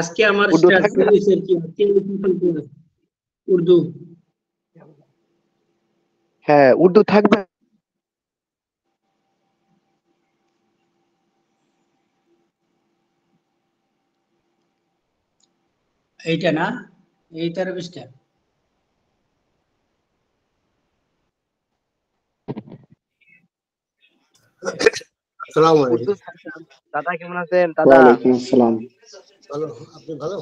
আজকে আমার উর্দু থাকবে না? উর্দু। হ্যাঁ, উর্দু থাকবে। এইটা না, এই 13-20টা। আসসালামু উর্দু আলাইকুম। থাকবে। দাদা কেমন আছেন? দাদা ওয়ালাইকুম আসসালাম। ভালো, আপনি ভালো?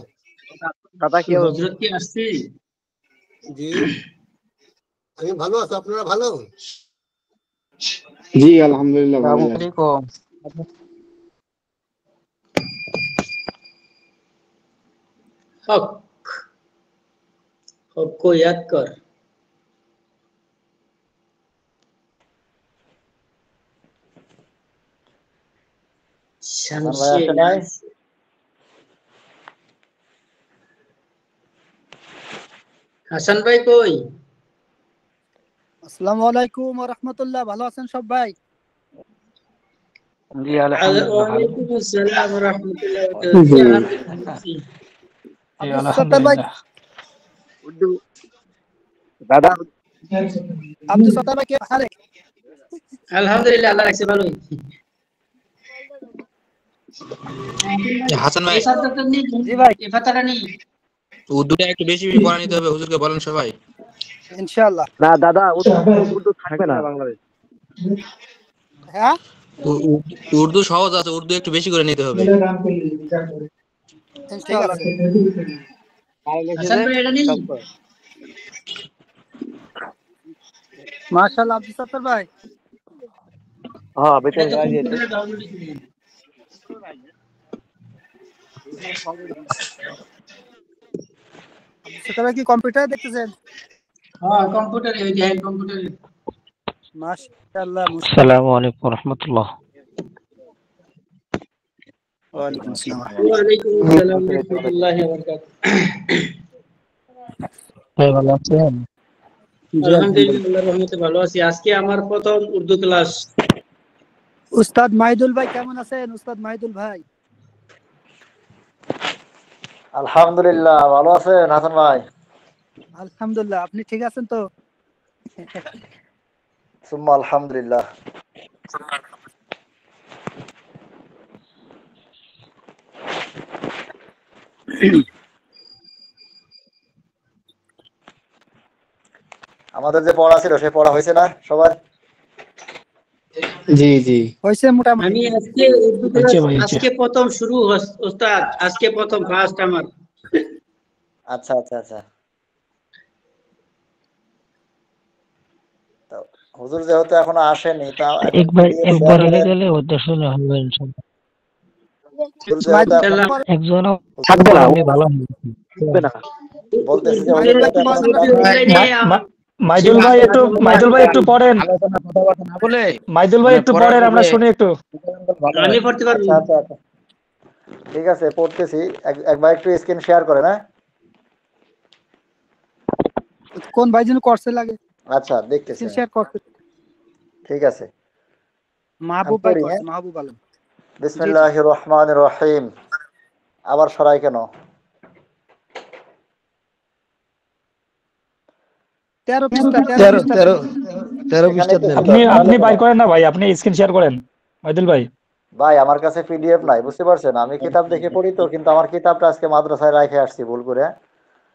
দাদা কি হযরত কি আসছে? জি, আমি ভালো আছি। আপনারা ভালো? জি আলহামদুলিল্লাহ ভালো আছি। হক, হক को याद कर। ভাই আসে নাই? হাসান ভাই কই? আসসালামু আলাইকুম ওয়া রাহমাতুল্লাহ। ভালো আছেন সব ভাই? জি আলহামদুলিল্লাহ ভালো। ওয়ালাইকুম আসসালাম ওয়া রাহমাতুল্লাহি ওয়া বারাকাতুহু। আলহামদুলিল্লাহ। জি আব্দুল সাত্তার ভাই, আলহামদুলিল্লাহ। উর্দু দাদা আব্দুল সাত্তার ভাই কে হালে? আলহামদুলিল্লাহ, আল্লাহ রাখছে ভালোই। হাসান ভাই, এই সাবজেক্টটা নেই, জি ভাই, এই পাতাটা নেই। উর্দুটা একটু বেশি পড়া নিতে হবে, হুজুরকে বলেন সবাই। ইনশাআল্লাহ। না দাদা উর্দু থাকবে না বাংলাদেশ। হ্যাঁ, উর্দু সহজ আছে, উর্দু একটু বেশি করে নিতে হবে। ঠিক আছে। হাসান ভাই এটা নেই। মাশাআল্লাহ আব্দুল সাত্তার ভাই। হ্যাঁ, এটা বেতন তো গাড়ি আছে। কম্পিউটারে ডাউনলোড দিয়েছিলেন। আব্দুল সাত্তার ভাই কি কম্পিউটারে দেখতেছেন? হ্যাঁ, কম্পিউটারে, ওই যে কম্পিউটারে। মাশাআল্লাহ মুশকিল। আসসালামু আলাইকুম ওয়া রাহমাতুল্লাহ। ওয়া আলাইকুম আসসালাম। ওয়া আলাইকুম আসসালাম ওয়া রাহমাতুল্লাহি ওয়া বারাকাতুহু। ভাই ভালো আছেন? জি আলহামদুলিল্লাহ, আলহামদুলিল্লাহ। আল্লাহর রহমতে ভালো আছি। আজকে আমার প্রথম উর্দু ক্লাস। উস্তাদ মাহিদুল ভাই কেমন আছেন? উস্তাদ মাহিদুল ভাই। আলহামদুলিল্লাহ ভালো আছেন হাসান ভাই? আলহামদুলিল্লাহ, আপনি ঠিক আছেন তো? সুম্মা আলহামদুলিল্লাহ। আমাদের যে পড়া ছিল সেই পড়া হয়েছে না সবার? জি জি হইছে মোটামুটি। আমি আজকে উর্দু ক্লাস আজকে প্রথম শুরু, ওস্তাদ আজকে প্রথম ফার্স্ট আমার। আচ্ছা আচ্ছা আচ্ছা। তো হুজুর যেহেতু এখনো আসেনি তা একবার হয়ে গেলে ওদের শুনে হবে ইনশাআল্লাহ। ইনশাআল্লাহ। একজন থাকবে না, আমি ভালো থাকবে না। বলতেছি যে মাহিদুল ভাই কি মাইদুল ভাই একটু পড়েন। কথাবার্তা না বলে মাইদুল ভাই একটু পড়েন, আমরা শুনি একটু। আমি পড়তে পারবো। আচ্ছা আচ্ছা আচ্ছা, ঠিক আছে পড়তেছি। একবার একটু স্ক্রিন শেয়ার করে না। কোন ভাই যেন করছে লাগে? আচ্ছা দেখতেছি স্ক্রিন শেয়ার করতে। ঠিক আছে। মাহবুব আমি ভাই পড়ি, করছে, হ্যাঁ? মাহবুব আলম। বিসমিল্লাহির রহমানির রহিম। আবার সরাই কেন? 13 পৃষ্ঠা, 13 এখানে তো আপনি বাইর করেন না ভাই, আপনি স্ক্রিন শেয়ার করেন মাইদুল ভাই। ভাই আমার কাছে পিডিএফ নাই, বুঝতে পারছেন? আমি কিতাব দেখে পড়ি তো, কিন্তু আমার কিতাবটা আজকে মাদ্রাসায় রেখে আসছি ভুল করে।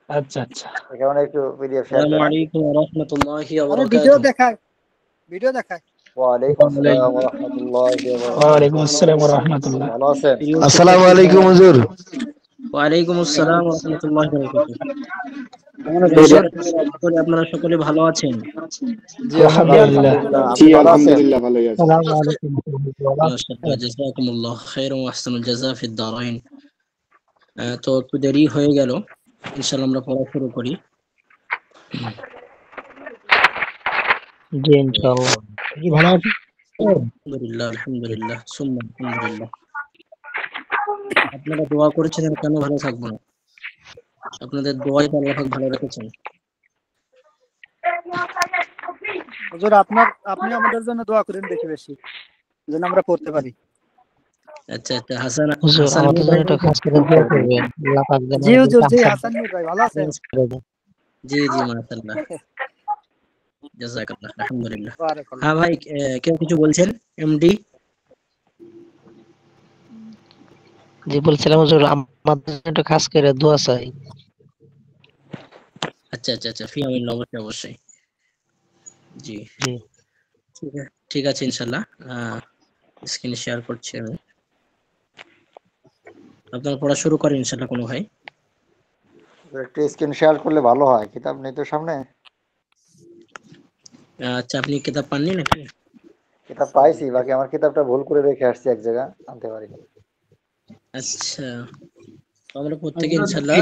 আচ্ছা আচ্ছা। এই কারণে একটু পিডিএফ শেয়ার আসসালামু করেন। আলাইকুম ওয়া রাহমাতুল্লাহি ওয়া আরে ভিডিও বারাকাতুহু। দেখায়, ভিডিও দেখায়। ওয়ালাইকুম আসসালাম ওয়া রাহমাতুল্লাহি ওয়া ওয়া আলাইকুম বারাকাতুহু। আসসালাম ওয়া রাহমাতুল্লাহ। ভালো আছেন? আসসালামু আলাইকুম হুজুর। ওয়া আলাইকুম আসসালাম ওয়া রাহমাতুল্লাহি ওয়া বারাকাতুহু। কেমন আছেন হুজুর, হুজুর? আশা করি আপনারা সকলে ভালো আছেন। জি আলহামদুলিল্লাহ। আলহামদুলিল্লাহ। জি আপনি ভালো আছেন? আলহামদুলিল্লাহ ভালোই আছি। আসসালামু আলাইকুম। মাশাআল্লাহ, জাযাকুমুল্লাহ খাইরান ওয়া আহসানুল জাযা ফিদ দারাইন। তো একটু দেরি হয়ে গেল, ইনশাআল্লাহ আমরা পড়া শুরু করি। জি ইনশাআল্লাহ। কি ভালো আছেন? আলহামদুলিল্লাহ, আলহামদুলিল্লাহ, সুম্মা আলহামদুলিল্লাহ। আপনারা দোয়া করেছেন, আর কেন ভালো থাকবো না? আপনাদের দোয়াই তো আল্লাহ পাক ভালো রেখেছেন। হুজুর আপনি আমাদের জন্য দোয়া করেন বেশি বেশি, যেন আমরা পড়তে পারি। আচ্ছা আচ্ছা, হাসান হুজুর হাসান আমাদের মিয়া জন্য ভাই একটা খাস করে দোয়া করবেন আল্লাহ পাক যেন জি আমাদের হুজুর, জি কাজটা হাসান মির ভাই ভালো আছেন? সহজ করে দেন। জি জি, মাশাআল্লাহ, জাযাকাল্লাহ, আলহামদুলিল্লাহ। বারাকাল্লাহ। হ্যাঁ ভাই, কেউ কিছু বলছেন? এমডি। জি বলছিলাম হুজুর আমাদের জন্য একটা খাস করে দোয়া চাই। আচ্ছা আচ্ছা আচ্ছা, ফি আমিন, অবশ্যই অবশ্যই। জি, জি ঠিক আছে ইনশাল্লাহ। স্ক্রিন শেয়ার করছি আমি। আপনার পড়া শুরু করেন ইনশাল্লাহ কোনো ভাই। একটু স্ক্রিন শেয়ার করলে ভালো হয়, কিতাব নেই তো সামনে। আচ্ছা, আপনি কিতাব পাননি নাকি? কিতাব পাইছি, বাকি আমার কিতাবটা ভুল করে রেখে আসছি এক জায়গায়, আনতে পারিনি। আচ্ছা, তো আমরা প্রত্যেকে ইনশাল্লাহ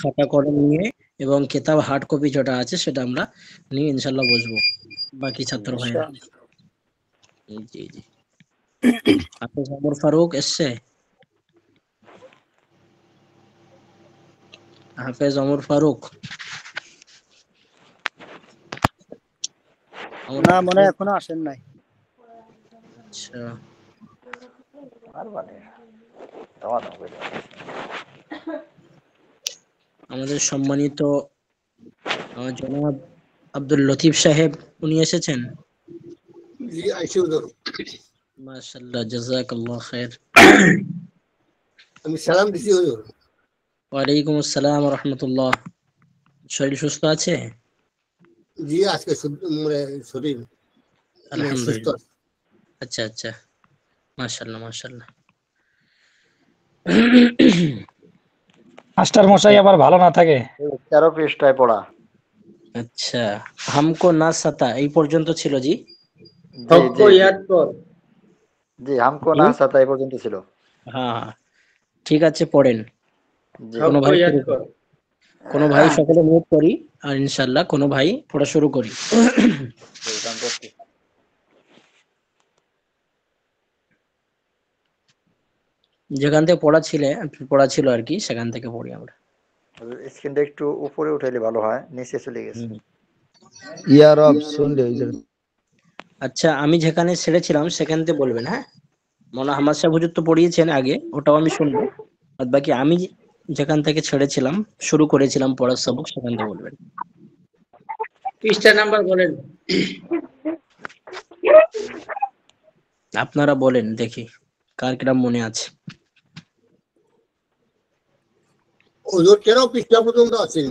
খাতা কলম নিয়ে এবং কিতাব হার্ড কপি যেটা আছে সেটা আমরা নিয়ে ইনশাল্লাহ বসবো, বাকি ছাত্র ভাইরা। জি জি। হাফেজ ওমর ফারুক এসছে? হাফেজ ওমর ফারুক? না, মনে হয় এখনো আসেন নাই। আচ্ছা, আর মানে তোমার হবে। আমাদের সম্মানিত জনাব আব্দুল লতিফ সাহেব, উনি এসেছেন? জি, আইসি হুজুর। মাশাআল্লাহ, জাযাকাল্লাহ খাইর। আমি সালাম দিছি হুজুর। ওয়ালাইকুম আসসালাম ওয়া রাহমাতুল্লাহ। শরীর সুস্থ আছে? জি, আজকে মানে শরীর মানে সুস্থ আলহামদুলিল্লাহ। আছে। আচ্ছা আচ্ছা, মাশাআল্লাহ মাশাআল্লাহ। মাস্টার মশাই আবার ভালো না থাকে। 13 পৃষ্ঠায় পড়া। আচ্ছা, হামকো না সাতা এই পর্যন্ত ছিল জি। জি জি জি জি, হামকো জি, না সাতা এই পর্যন্ত ছিল। হ্যাঁ হ্যাঁ, ঠিক আছে, পড়েন। জি কোনো ভাই শুরু করি, কোনো ভাই সকলে মিউট করি, আর ইনশাআল্লাহ কোনো ভাই পড়া শুরু করি। জি, গান করছি। যেখান থেকে পড়া ছিল আর কি, সেখান থেকে পড়ি আমরা। স্ক্রিনটা একটু উপরে উঠাইলে ভালো হয়, নিচে চলে গেছে। হুম। ইয়ার অফ শুনলে আচ্ছা, আমি যেখানে ছেড়েছিলাম সেখান থেকে বলবেন, হ্যাঁ? মনে হামাদ সাহেব হুজুর তো পড়িয়েছেন আগে, ওটাও আমি শুনবো। আর বাকি আমি যেখান থেকে ছেড়েছিলাম, শুরু করেছিলাম পড়ার সবক, সেখান থেকে বলবেন। পৃষ্ঠা নাম্বার বলেন। আপনারা বলেন দেখি কার কিরাম মনে আছে। হুজুর 13 পৃষ্ঠা পর্যন্ত আছেন।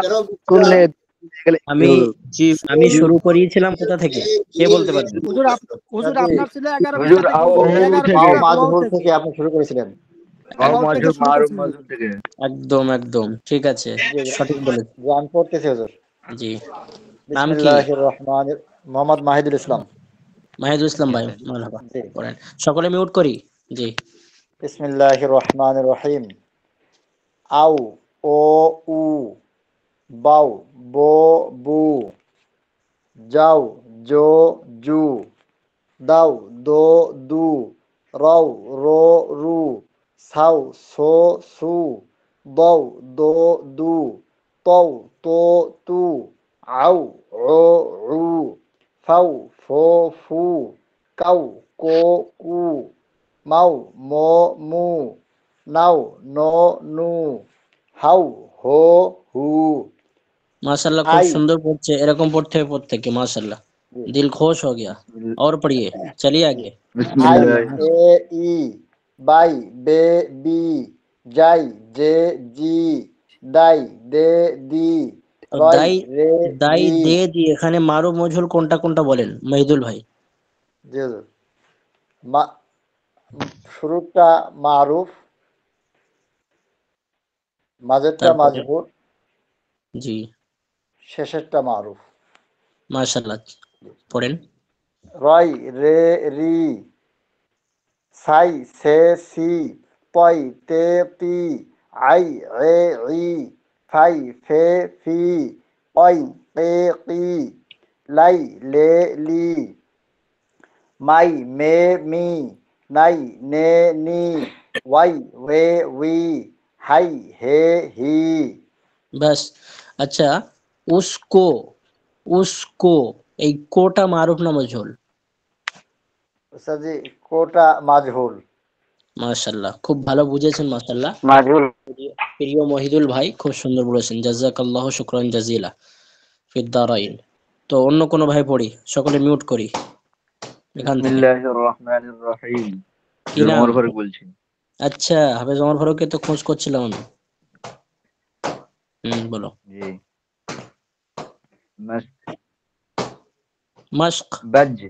13 করলে আমি আমি শুরু করিয়েছিলাম কোথা থেকে, কে বলতে পারবেন? হুজুর হুজুর জি, আপনার ছিল 11 হুজুর পৃষ্ঠা থেকে আও হুজুর, 11 থেকে। আও পৃষ্ঠা ওয়াও মাজহুর থেকে। থেকে আপনি শুরু করেছিলেন। আও ওয়াও থেকে মাজুর শুরু মারুফ করেছিলেন মাজুর হুজুর। থেকে। একদম একদম ঠিক আছে, সঠিক বলেছেন। গান পড়তেছি হুজুর। জি, নাম কি? বিসমিল্লাহির রহমানির, মোহাম্মদ মাহিদুল ইসলাম। মাহিদুল ইসলাম ভাই, মারহাবা, জি, পড়েন। সকলে মিউট করি। জি। বিসমিল্লাহির রহমানির রহিম। আউ, ও, উ, বাউ, বো, বু, যাও, জো, জু, দাও, দো, দু, রও, রো, রু, সাউ, সো, সু, দৌ, দো, দু, তৌ, তো, তু, আউ, ও, উ, ফাউ, ফো, ফু, কাউ, কো, কু, মাউ, মো, মু, নাও, নো, নু, হাউ, হো, হু, माशाल्लाह, खूब आई। सुंदर पढ़ते, এরকম পড়তে হবে প্রত্যেকে, माशाल्लाह, दिल खुश हो गया। और पढ़िए, चलिए জি, आगे। আই, বিসমিল্লাহ। এ, ই, বাই, বে, বি, যাই, জে, জি, দাই, দে, দি, তো রই, দাই, রে, দাই রি। দে দি, এখানে মারুফ মজহুল কোনটা কোনটা বলেন মহিদুল ভাই? জি হুজুর। মা, শুরুটা মারুফ, মাঝেরটা তারপরে? মাজহুর, জি, শেষেরটা মারুফ। माशाल्लाह, পড়েন। রই, রে, রি, সাই, সে, সি, তই, তে, তি, আই, এ, ই, ফাই, ফে, ফি, অই, তে, কি, লাই, লে, লি, মাই, মে, মি, নাই, নে, নি, ওয়াই, ওয়ে, উই, হাই, হে, হি। बस। अच्छा, उसको, उसको, এই কোটা মারুফ না মজহুল? জি, কোটা মাজহুল। মাশাআল্লাহ, খুব ভালো বুঝেছেন মাশাআল্লাহ। মাজিউল। প্রিয় মহিদুল ভাই খুব সুন্দর বলেছেন, জাযাকাল্লাহু শুকরান জাজিলা ফিদ দারাইন। তো অন্য কোনো ভাই পড়ি, সকলে মিউট করি এখান থেকে। বিসমিল্লাহির রহমানির রহিম। কি নাম? ওমর ফারুক বলছি। আচ্ছা, হাফেজ ওমর ফারুককে তো খোঁজ করছিলাম আমি। বলো। জি। মাশক। মাশক। বাজ। জি।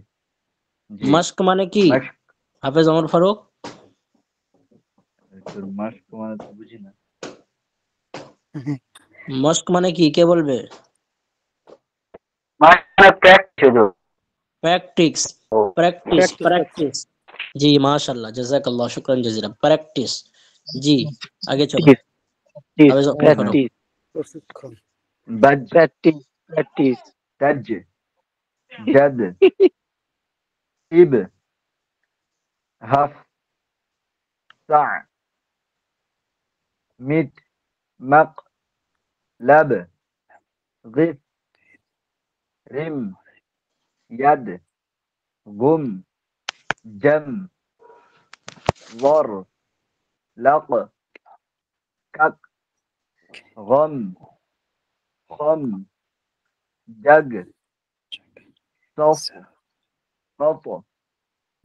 মাশক মানে কি মাশক। হাফেজ ওমর ফারুক? মাশক মানে তো বুঝি না। মাশক মানে কি, কে বলবে? মানে প্র্যাকটিস। প্র্যাকটিস। Practice, practice. জি মাশাআল্লাহ, জাযাকাল্লাহ শুকরান জাজিলা। প্র্যাকটিস। জি, আগে চলো। হাফেজ ওমর ফারুক। প্র্যাকটিস। প্রশিক্ষণ। বাজ। প্র্যাকটিস। প্র্যাকটিস। তাজ। জাদ। ইব। হাফ। সা। মিট। মাক। লাব। গিফ। রিম। ইয়াদ। গুম। জম। ওয়ার। লাক। কাক। গম। খম। জাগ। صف. صف.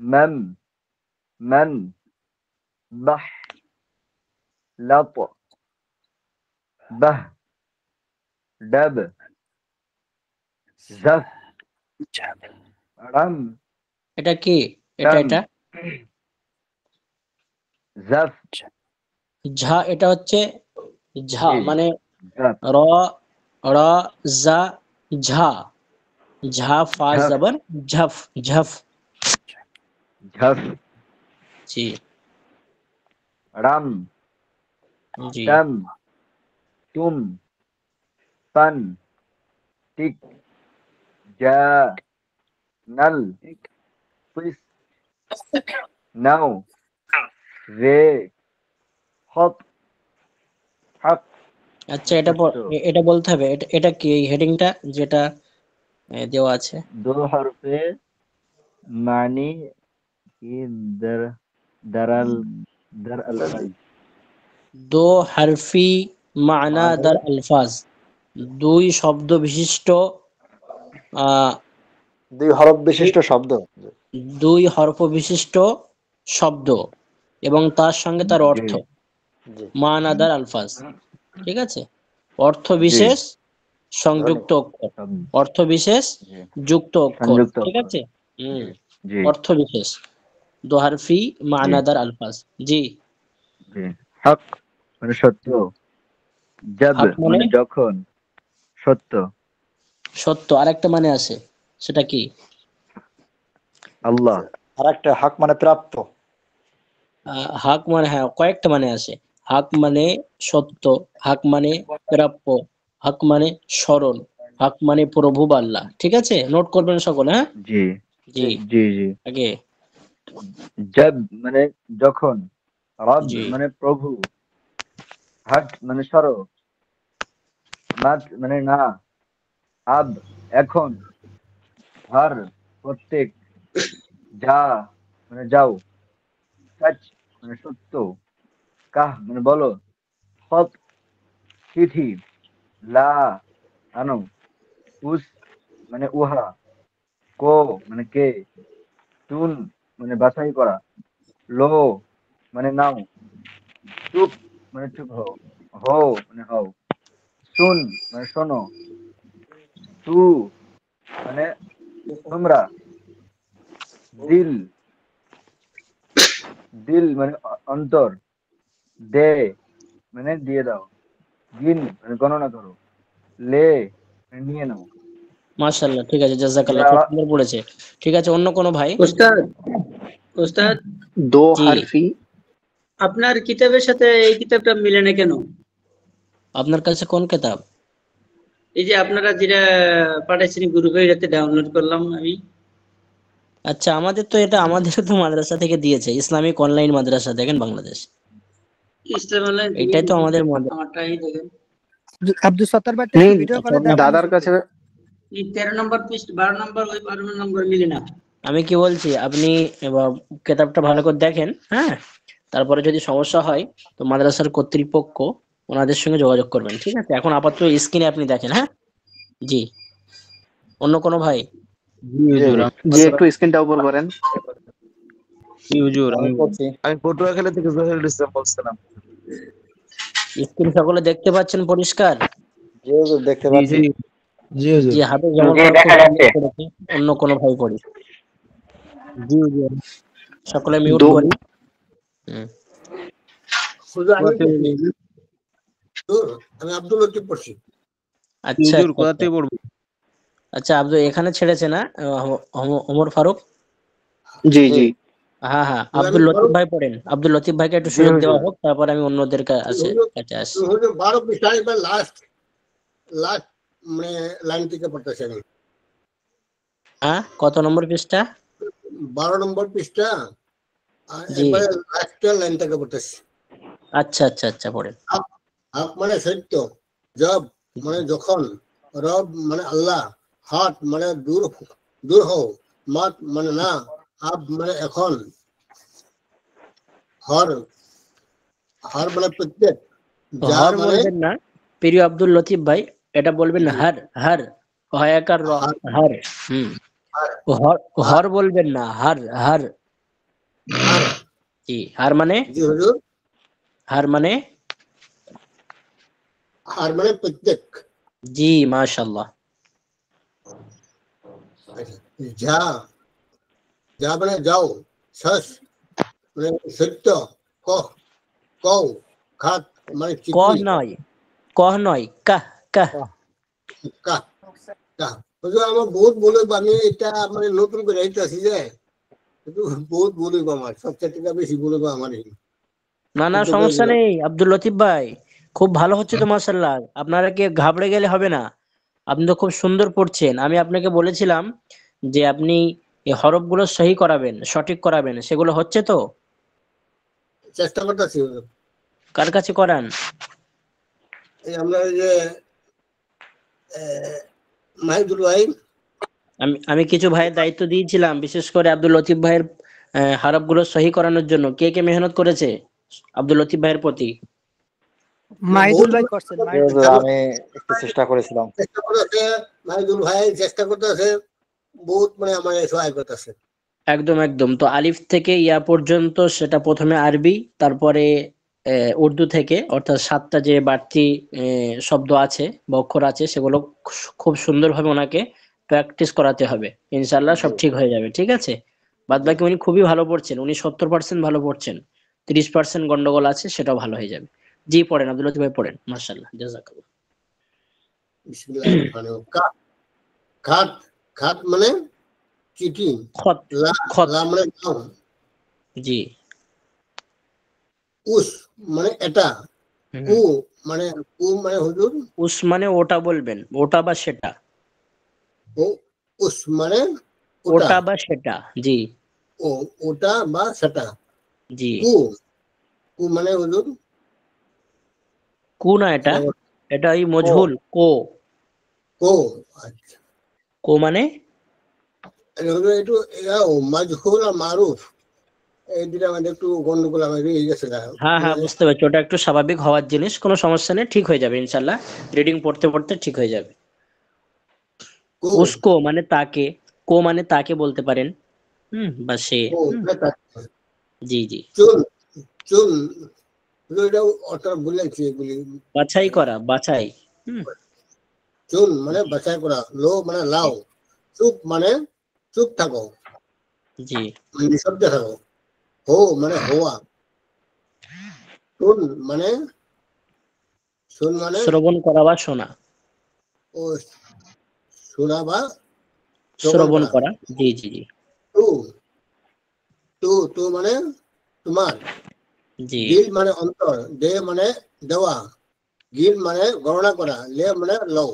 مم. من. بح. لط. به. دب. زف. رم. এটা কি? এটা دم. এটা زف. ঝা, এটা হচ্ছে ঝা জি। মানে زف. র র জা ঝা। ঝা ফা झफ. জবর ঝফ। ঝফ। झफ. জি रम. জি। तम. तुम. तन. टिक. जा. नल. पिस. नौ. रे. खत. حق. আচ্ছা, এটা বলতে হবে। এটা কি এই হেডিংটা যেটা দেওয়া আছে? दो हरफे मानी की दरल दर अल्फाज। দো হারফি মানা माने দার আলফাজ। দুই শব্দ বিশিষ্ট আহ দুই হরফ বিশিষ্ট শব্দ। দুই হরফ বিশিষ্ট শব্দ এবং তার সঙ্গে তার जी অর্থ। জি মানাদার আলফাজ, ঠিক আছে। অর্থ जी বিশেষ ধ্বনি। সংযুক্ত অক্ষর। शब्द অর্থ বিশেষ जी যুক্ত অক্ষর, संयुक्त ঠিক अक्षर আছে। जी जी অর্থ বিশেষ দোহারফি जी মানাদার আলফাজ। জি। जी हक মানে সত্য। জব হক মানে মানে যখন, সত্য। সত্য। আরেকটা মানে আছে, সেটা কি? আল্লাহ। আর একটা হক মানে প্রাপ্য। হক মানে, হ্যাঁ, কয়েকটা মানে আছে। হক মানে সত্য, হক মানে প্রাপ্য, হক মানে স্মরণ, হক মানে প্রভু আল্লাহ। ঠিক আছে, নোট করবেন সকলে, হ্যাঁ। জি জি। জি জি। আগে জব মানে যখন, রব জি মানে প্রভু, হট মানে সরো, মাত মানে না, আব এখন, হর প্রত্যেক, যা মানে যাও, সচ মানে সত্য, কাহ মানে বলো, খত চিঠি, লা আনো, উস মানে উহা, কো মানে কে, তুন মানে বাছাই করা, লো মানে নাও, চুপ মানে চুপ হও, হও মানে হও, শুন মানে শোনো, তু মানে তোমরা, দিল দিল মানে অন্তর, দে মানে দিয়ে দাও, গিন মানে গণনা করো, লে মানে নিয়ে নাও। মাশাআল্লাহ, ঠিক আছে, মানে জাযাকাল্লাহ, খুব সুন্দর পড়েছে। ঠিক আছে, অন্য কোনো ভাই? উস্তাদ, উস্তাদ, দো জি। হারফি। আপনার কিতাবের সাথে এই কিতাবটা মিলে না কেন? আপনার কাছে কোন কিতাব? এই যে আপনারা যেটা পাঠাইছেন গ্রুপে, এটাতে ডাউনলোড করলাম আমি। আচ্ছা, আমাদেরও তো মাদ্রাসা থেকে দিয়েছে, ইসলামিক অনলাইন মাদ্রাসা, দেখেন বাংলাদেশ। ইসলাম অনলাইন থেকে এটাই তো আমাদের আমারটাই দেখেন। আব্দুল সত্তার ভাই একটু ভিডিও কলে দেখান। দাদার কাছে এই 13 নম্বর পৃষ্ঠা, 12 নম্বর, ওই 12 নম্বর মিলে না। আমি কি বলছি, আপনি এবার কেতাবটা ভালো করে দেখেন, হ্যাঁ। তারপরে যদি সমস্যা হয় তো মাদ্রাসার কর্তৃপক্ষ ওনাদের সঙ্গে যোগাযোগ করবেন, ঠিক আছে? এখন আপাতত স্ক্রিনে আপনি দেখেন, হ্যাঁ? জি, অন্য কোনো ভাই? জি হুজুর জি একটু স্ক্রিনটা উপর করেন। জি হুজুর আমি করছি। আমি পটুয়াখালী থেকে জহিরুল ইসলাম বলছিলাম। স্ক্রিন সকলে দেখতে পাচ্ছেন পরিষ্কার? জি হুজুর দেখতে জি পাচ্ছি। জি জি হুজুর। জি, হাতে জমা জি করা খুব দেখা সুন্দর যাচ্ছে। করেছে। অন্য কোনো ভাই পড়ি? জি জি, সকলে মিউট দু- করি। হুম। শুধু আমি পড়ছি। হুজুর, আমি আব্দুল লতিফ পড়ছি। আচ্ছা হুজুর আচ্ছা কোথা আচ্ছা। থেকে পড়বো? আচ্ছা, আব্দুল এখানে ছেড়েছে না ওমর ফারুক? জি জি হ্যাঁ হ্যাঁ, আমি আব্দুল লতিফ বারো ভাই পড়েন। আব্দুল লতিফ ভাইকে একটু জি সুযোগ দেওয়া হুজুর। হোক, তারপর আমি অন্যদের হুজুর কাছে আসি। হুজুর 12 পৃষ্ঠায় এবার লাস্ট মানে লাইন থেকে পড়তেছি আমি। হ্যাঁ, কত নম্বর পৃষ্ঠা? 12 নম্বর পৃষ্ঠা আর জি, একবারে লাস্টের লাইন থেকে পড়তেছি। আচ্ছা আচ্ছা আচ্ছা, পড়েন। হক মানে সত্য, জব মানে যখন, রব মানে আল্লাহ, হাট মানে দূর হও, মাত মানে না, আব মানে এখন, হর হর মানে প্রত্যেক, তো যা হর মানে বলবেন না প্রিয় আব্দুল লতিফ ভাই, এটা বলবেন না হর হর, হয়াকার র, হার হর। হুম, হার হর বলবেন না, হর হর। হার জি, হার মানে? জি হুজুর, হার মানে? হার মানে প্রত্যেক, জি, মাশাআল্লাহ। যা যা মানে যাও, সস মানে সত্য, কহ কও, খাত মানে কহ চিঠি, নয়, কহ নয়, কাহ কাহ। কাহ কাহ। হুজুর আমার বহুত বলে, আমি এটা মানে নতুন করে আইতাছি যে কিন্তু বহুত বলিব, আমার সবচেয়ে থেকে বেশি বলিব আমার। না না, সমস্যা নেই আব্দুল লতিফ ভাই, খুব ভালো হচ্ছে তো মাশাআল্লাহ। আপনারা কি ঘাবড়ে গেলে হবে না? আপনি তো খুব সুন্দর পড়ছেন। আমি আপনাকে বলেছিলাম যে আপনি এই হরফগুলো সহি করাবেন, সঠিক করাবেন, সেগুলো হচ্ছে তো? চেষ্টা করতেছি। কার কাছে করান? এই আমরা এই যে মাহিদুল ভাই, আমি কিছু ভাইয়ের দায়িত্ব দিয়েছিলাম, বিশেষ করে আব্দুল লতিফ ভাইয়ের হরফগুলো সহি করানোর জন্য। কে কে মেহনত করেছে আব্দুল লতিফ ভাইয়ের প্রতি? মাহিদুল ভাই করছেন, জি মাহিদুল হুজুর ভাই। আমি একটু চেষ্টা করেছিলাম। চেষ্টা করতেছে, মাহিদুল ভাই চেষ্টা করতেছে, বহুত মানে আমার সহায় করতেছে। একদম একদম। তো আলিফ থেকে ইয়া পর্যন্ত সেটা প্রথমে আরবি, তারপরে উর্দু থেকে, অর্থাৎ 7টা যে বাড়তি শব্দ আছে বা অক্ষর আছে, সেগুলো খুব সুন্দরভাবে ওনাকে প্র্যাকটিস করাতে হবে। ইনশাল্লাহ সব ঠিক হয়ে যাবে, ঠিক আছে? বাদ বাকি উনি খুবই ভালো পড়ছেন, উনি 70% ভালো পড়ছেন, 30% গন্ডগোল আছে, সেটাও ভালো হয়ে যাবে। জি, পড়েন আব্দুল লতিফ ভাই, পড়েন। মাশাআল্লাহ, জাযাকাল্লাহ। বিসমিল্লাহির রহমানির রহিম। খাত খাত মানে চিঠি, খত, লা খত। লা মানে নাম, জি। উস মানে এটা, হুম। কু মানে হুজুর, উস মানে ওটা বলবেন, ওটা বা সেটা। ও উস মানে ওটা, ওটা বা সেটা। জি ও ওটা বা সেটা। জি। কু কু মানে হুজুর, কু না, এটা এটা এটা এই কো মজহুল কো। কো। আচ্ছা, কো মানে? হুজুর একটু মাজহুর আর মারুফ, এই দুটা মানে একটু গন্ডগোল আমার হয়ে গেছে। হ্যাঁ হ্যাঁ, বুঝতে পারছি। ওটা একটু স্বাভাবিক হওয়ার জিনিস, কোনো সমস্যা নেই, ঠিক হয়ে যাবে ইনশাল্লাহ। রিডিং পড়তে পড়তে ঠিক হয়ে যাবে। কো উসকো মানে তাকে, কো মানে তাকে বলতে পারেন, বা সে। কো মানে জি জি। চুল চুল, হুজুর এটা অর্থ বলেছি এগুলি। বাছাই করা, বাছাই। হুম। চুল মানে বাছাই করা, লো মানে লাও, চুপ মানে চুপ থাকো, জি। মানে নিঃশব্দ থাকো, হো মানে হওয়া, শুন মানে শুন মানে শ্রবণ করা বা শোনা। ও শোনা বা শ্রবণ শ্রবণ করা। করা, জি জি জি। টু টু টু মানে তোমার, জি। দিল মানে অন্তর, দে মানে দেওয়া, গিল মানে গণনা করা, লে মানে লও,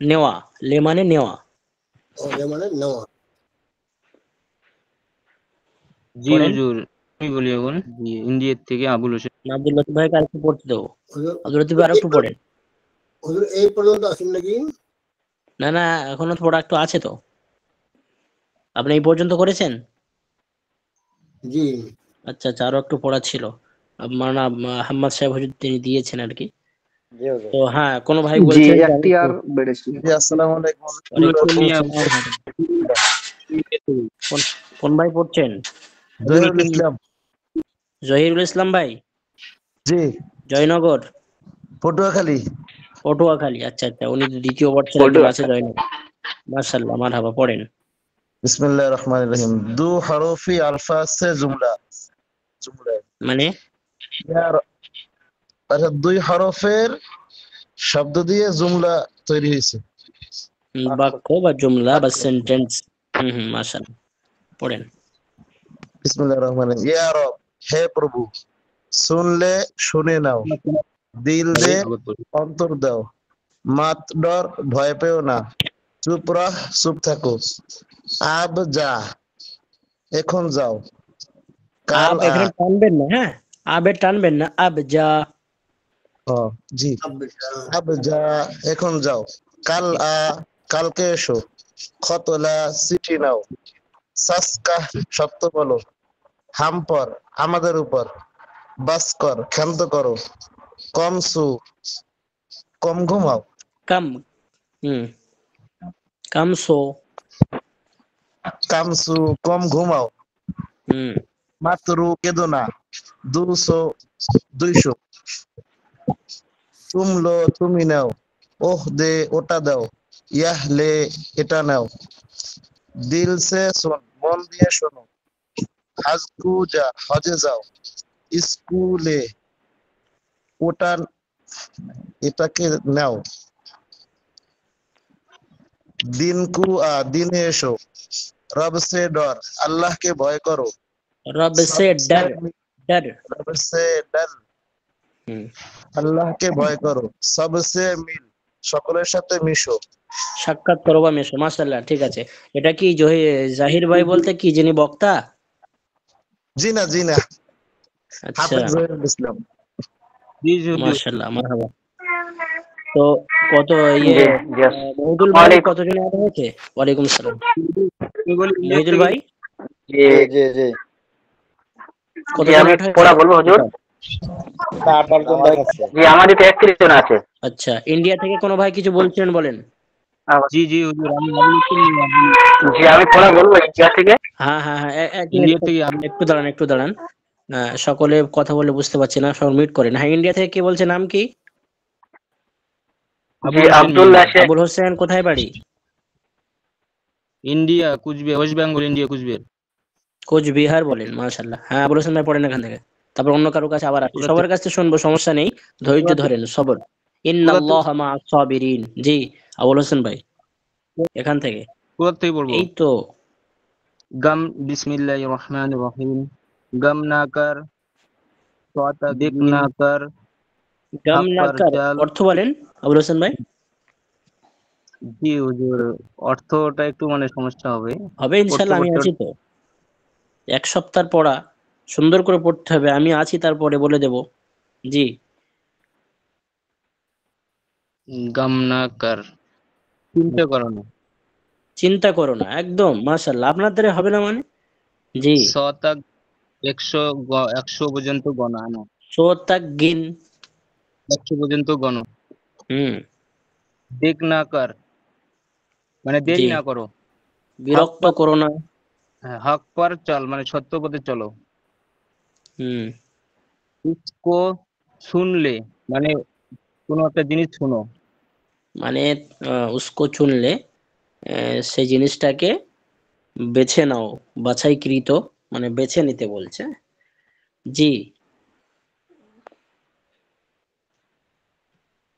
নেওয়া, লে মানে নেওয়া। ও লে মানে নেওয়া। জি পড়েন। হুজুর আমি বলি এখন। জি, ইন্ডিয়ার থেকে আবুল হোসেন। আব্দুল লতিফ ভাইকে আরেকটু পড়তে দেবো। হুজুর আব্দুল লতিফ ভাই আরেকটু পড়েন। হুজুর এই পর্যন্ত আসুন নাকি? না না, এখনো তো পড়া একটু আছে তো। আপনি এই পর্যন্ত করেছেন? জি আচ্ছা আচ্ছা, আরো একটু পড়া ছিল। মাওলানা হাম্মাদ সাহেব হুজুর তিনি দিয়েছেন আর কি। জি হুজুর। তো হ্যাঁ, কোনো ভাই জি বলছেন যে আমি একটি আর বেড়েছে। জি আসসালামু আলাইকুম। ওয়ালাইকুম আসসালাম। কোন কোন ভাই পড়ছেন? জহিরুল ইসলাম। জহিরুল ইসলাম ভাই, জি জয়নগর, পটুয়াখালী। পটুয়াখালী। আচ্ছা আচ্ছা, উনি তো দ্বিতীয় বর্ষের একজন আছে জয়নগর। মাশাআল্লাহ, মারহাবা, পড়েন। বিসমিল্লাহির রহমানির রহিম। দু হরফি আলফা সে জুমলা। জুমলা মানে ইয়ার আচ্ছা, দুই হরফের শব্দ দিয়ে জুমলা তৈরি হয়েছে। বাক্য বা জুমলা বা সেন্টেন্স। মাশাআল্লাহ, পড়েন। বিসমিল্লাহির রহমানির রহিম। ইয়া রব, হে প্রভু, শুনলে শুনে নাও, দিল দে অন্তর দাও, মাত ডর ভয় পেও না, চুপ রহ চুপ থাকো, আব যা এখন যাও, কাল আব এখানে টানবেন না, হ্যাঁ, আবে টানবেন না, আব যা। জি আব যা এখন যাও, কাল কালকে এসো, খতলা চিঠি নাও, সাসকা সত্য বলো, হাম পর আমাদের উপর, বাস কর ক্ষান্ত করো, কম সু কম ঘুমাও, কাম কামসো। কামসু কম ঘুমাও, মাতরু কেদো না, 200 তুমলো তুমি নাও, ওহ দে ওটা দাও, ইয়াহ লে এটা নাও, দিল সে শোন মন দিয়ে শোনো, হাজকু যা হজে যাও, স্কুলে ওটা এটাকে নাও, দিনকু দিনে এসো, রব সে ডর আল্লাহকে ভয় করো, রব সে ডর, ডর। রব সে ডর আল্লাহকে ভয় করো, সবসে মিল সকলের সাথে মিশো। সাক্ষাৎ করো বা মেশো। মাশাআল্লাহ, ঠিক আছে। এটা কি জাহির ভাই বলতে কি যিনি বক্তা? জি না জি না, আচ্ছা, হাফেজ জহিরুল ইসলাম। মাশাআল্লাহ, মারহাবা। তো কত জি জি মহিদুল ভাই কতজন অ্যাড হয়েছে? ওয়ালাইকুম আসসালাম। মহিদুল ভাই জি জি জি কতজন অ্যাড হয়েছে? পড়া বলবো হুজুর? 8 জন ভাই আছে। জি আমাদের তো 31 জন আছে। আচ্ছা, ইন্ডিয়া থেকে কোনো ভাই কিছু বলছেন, বলেন। জি জি হুজুর, জি আমি পড়া বলবো ইন্ডিয়া থেকে। হ্যাঁ হ্যাঁ হ্যাঁ, এক ইন্ডিয়া মিনিট, থেকে একটু দাঁড়ান, একটু দাঁড়ান। সকলে কথা বলে বুঝতে পারছি না, সব মিউট করেন। হ্যাঁ, ইন্ডিয়া থেকে কে বলছে, নাম কি? জি আব্দুল্লাহ শেখ। আবুল হোসেন, কোথায় বাড়ি? India Cooch Behar, west Bengal, India Cooch Behar. Cooch Behar বলেন, মাশাআল্লাহ। হ্যাঁ, আবুল হোসেন ভাই পড়েন এখান থেকে, তারপর অন্য কারো কাছে আবার আসছে। সবার কাছে শুনবো, সমস্যা নেই, ধৈর্য ধরেন, সবর। ইন্নাল্লাহা মাআস সাবিরিন। জি আবুল হোসেন ভাই, এখান থেকে। কোথা থেকে পড়বো? এই তো গম, বিসমিল্লাহির রহমানির রহিম। গম না কর, তোতা দেখ না কর, গাম হক না পর কর, চল। অর্থ বলেন আবুল হোসেন ভাই। জি হুজুর, অর্থটা একটু মানে সমস্যা হবে। হবে ইনশাআল্লাহ, আমি আছি তো। এক সপ্তাহ পড়া সুন্দর করে পড়তে হবে, আমি আছি, তারপরে বলে দেব। জি গম না কর, চিন্তা করো না। চিন্তা করো না, একদম মাশাআল্লাহ। আপনার দ্বারা হবে না মানে? জি, 100 তক 100 পর্যন্ত গণা না। 100 तक गिन। 100 পর্যন্ত গণো। হুম, দেখ না কর মানে দেরি জি, না করো। হক বিরক্ত পর, করো না। হক পর চল মানে সত্য পথে চলো। হুম, ইসকো শুনলে মানে কোনো একটা জিনিস শুনো। মানে উসকো চুনলে, সেই জিনিসটাকে বেছে নাও, বাছাইকৃত, মানে বেছে নিতে বলছে। জি,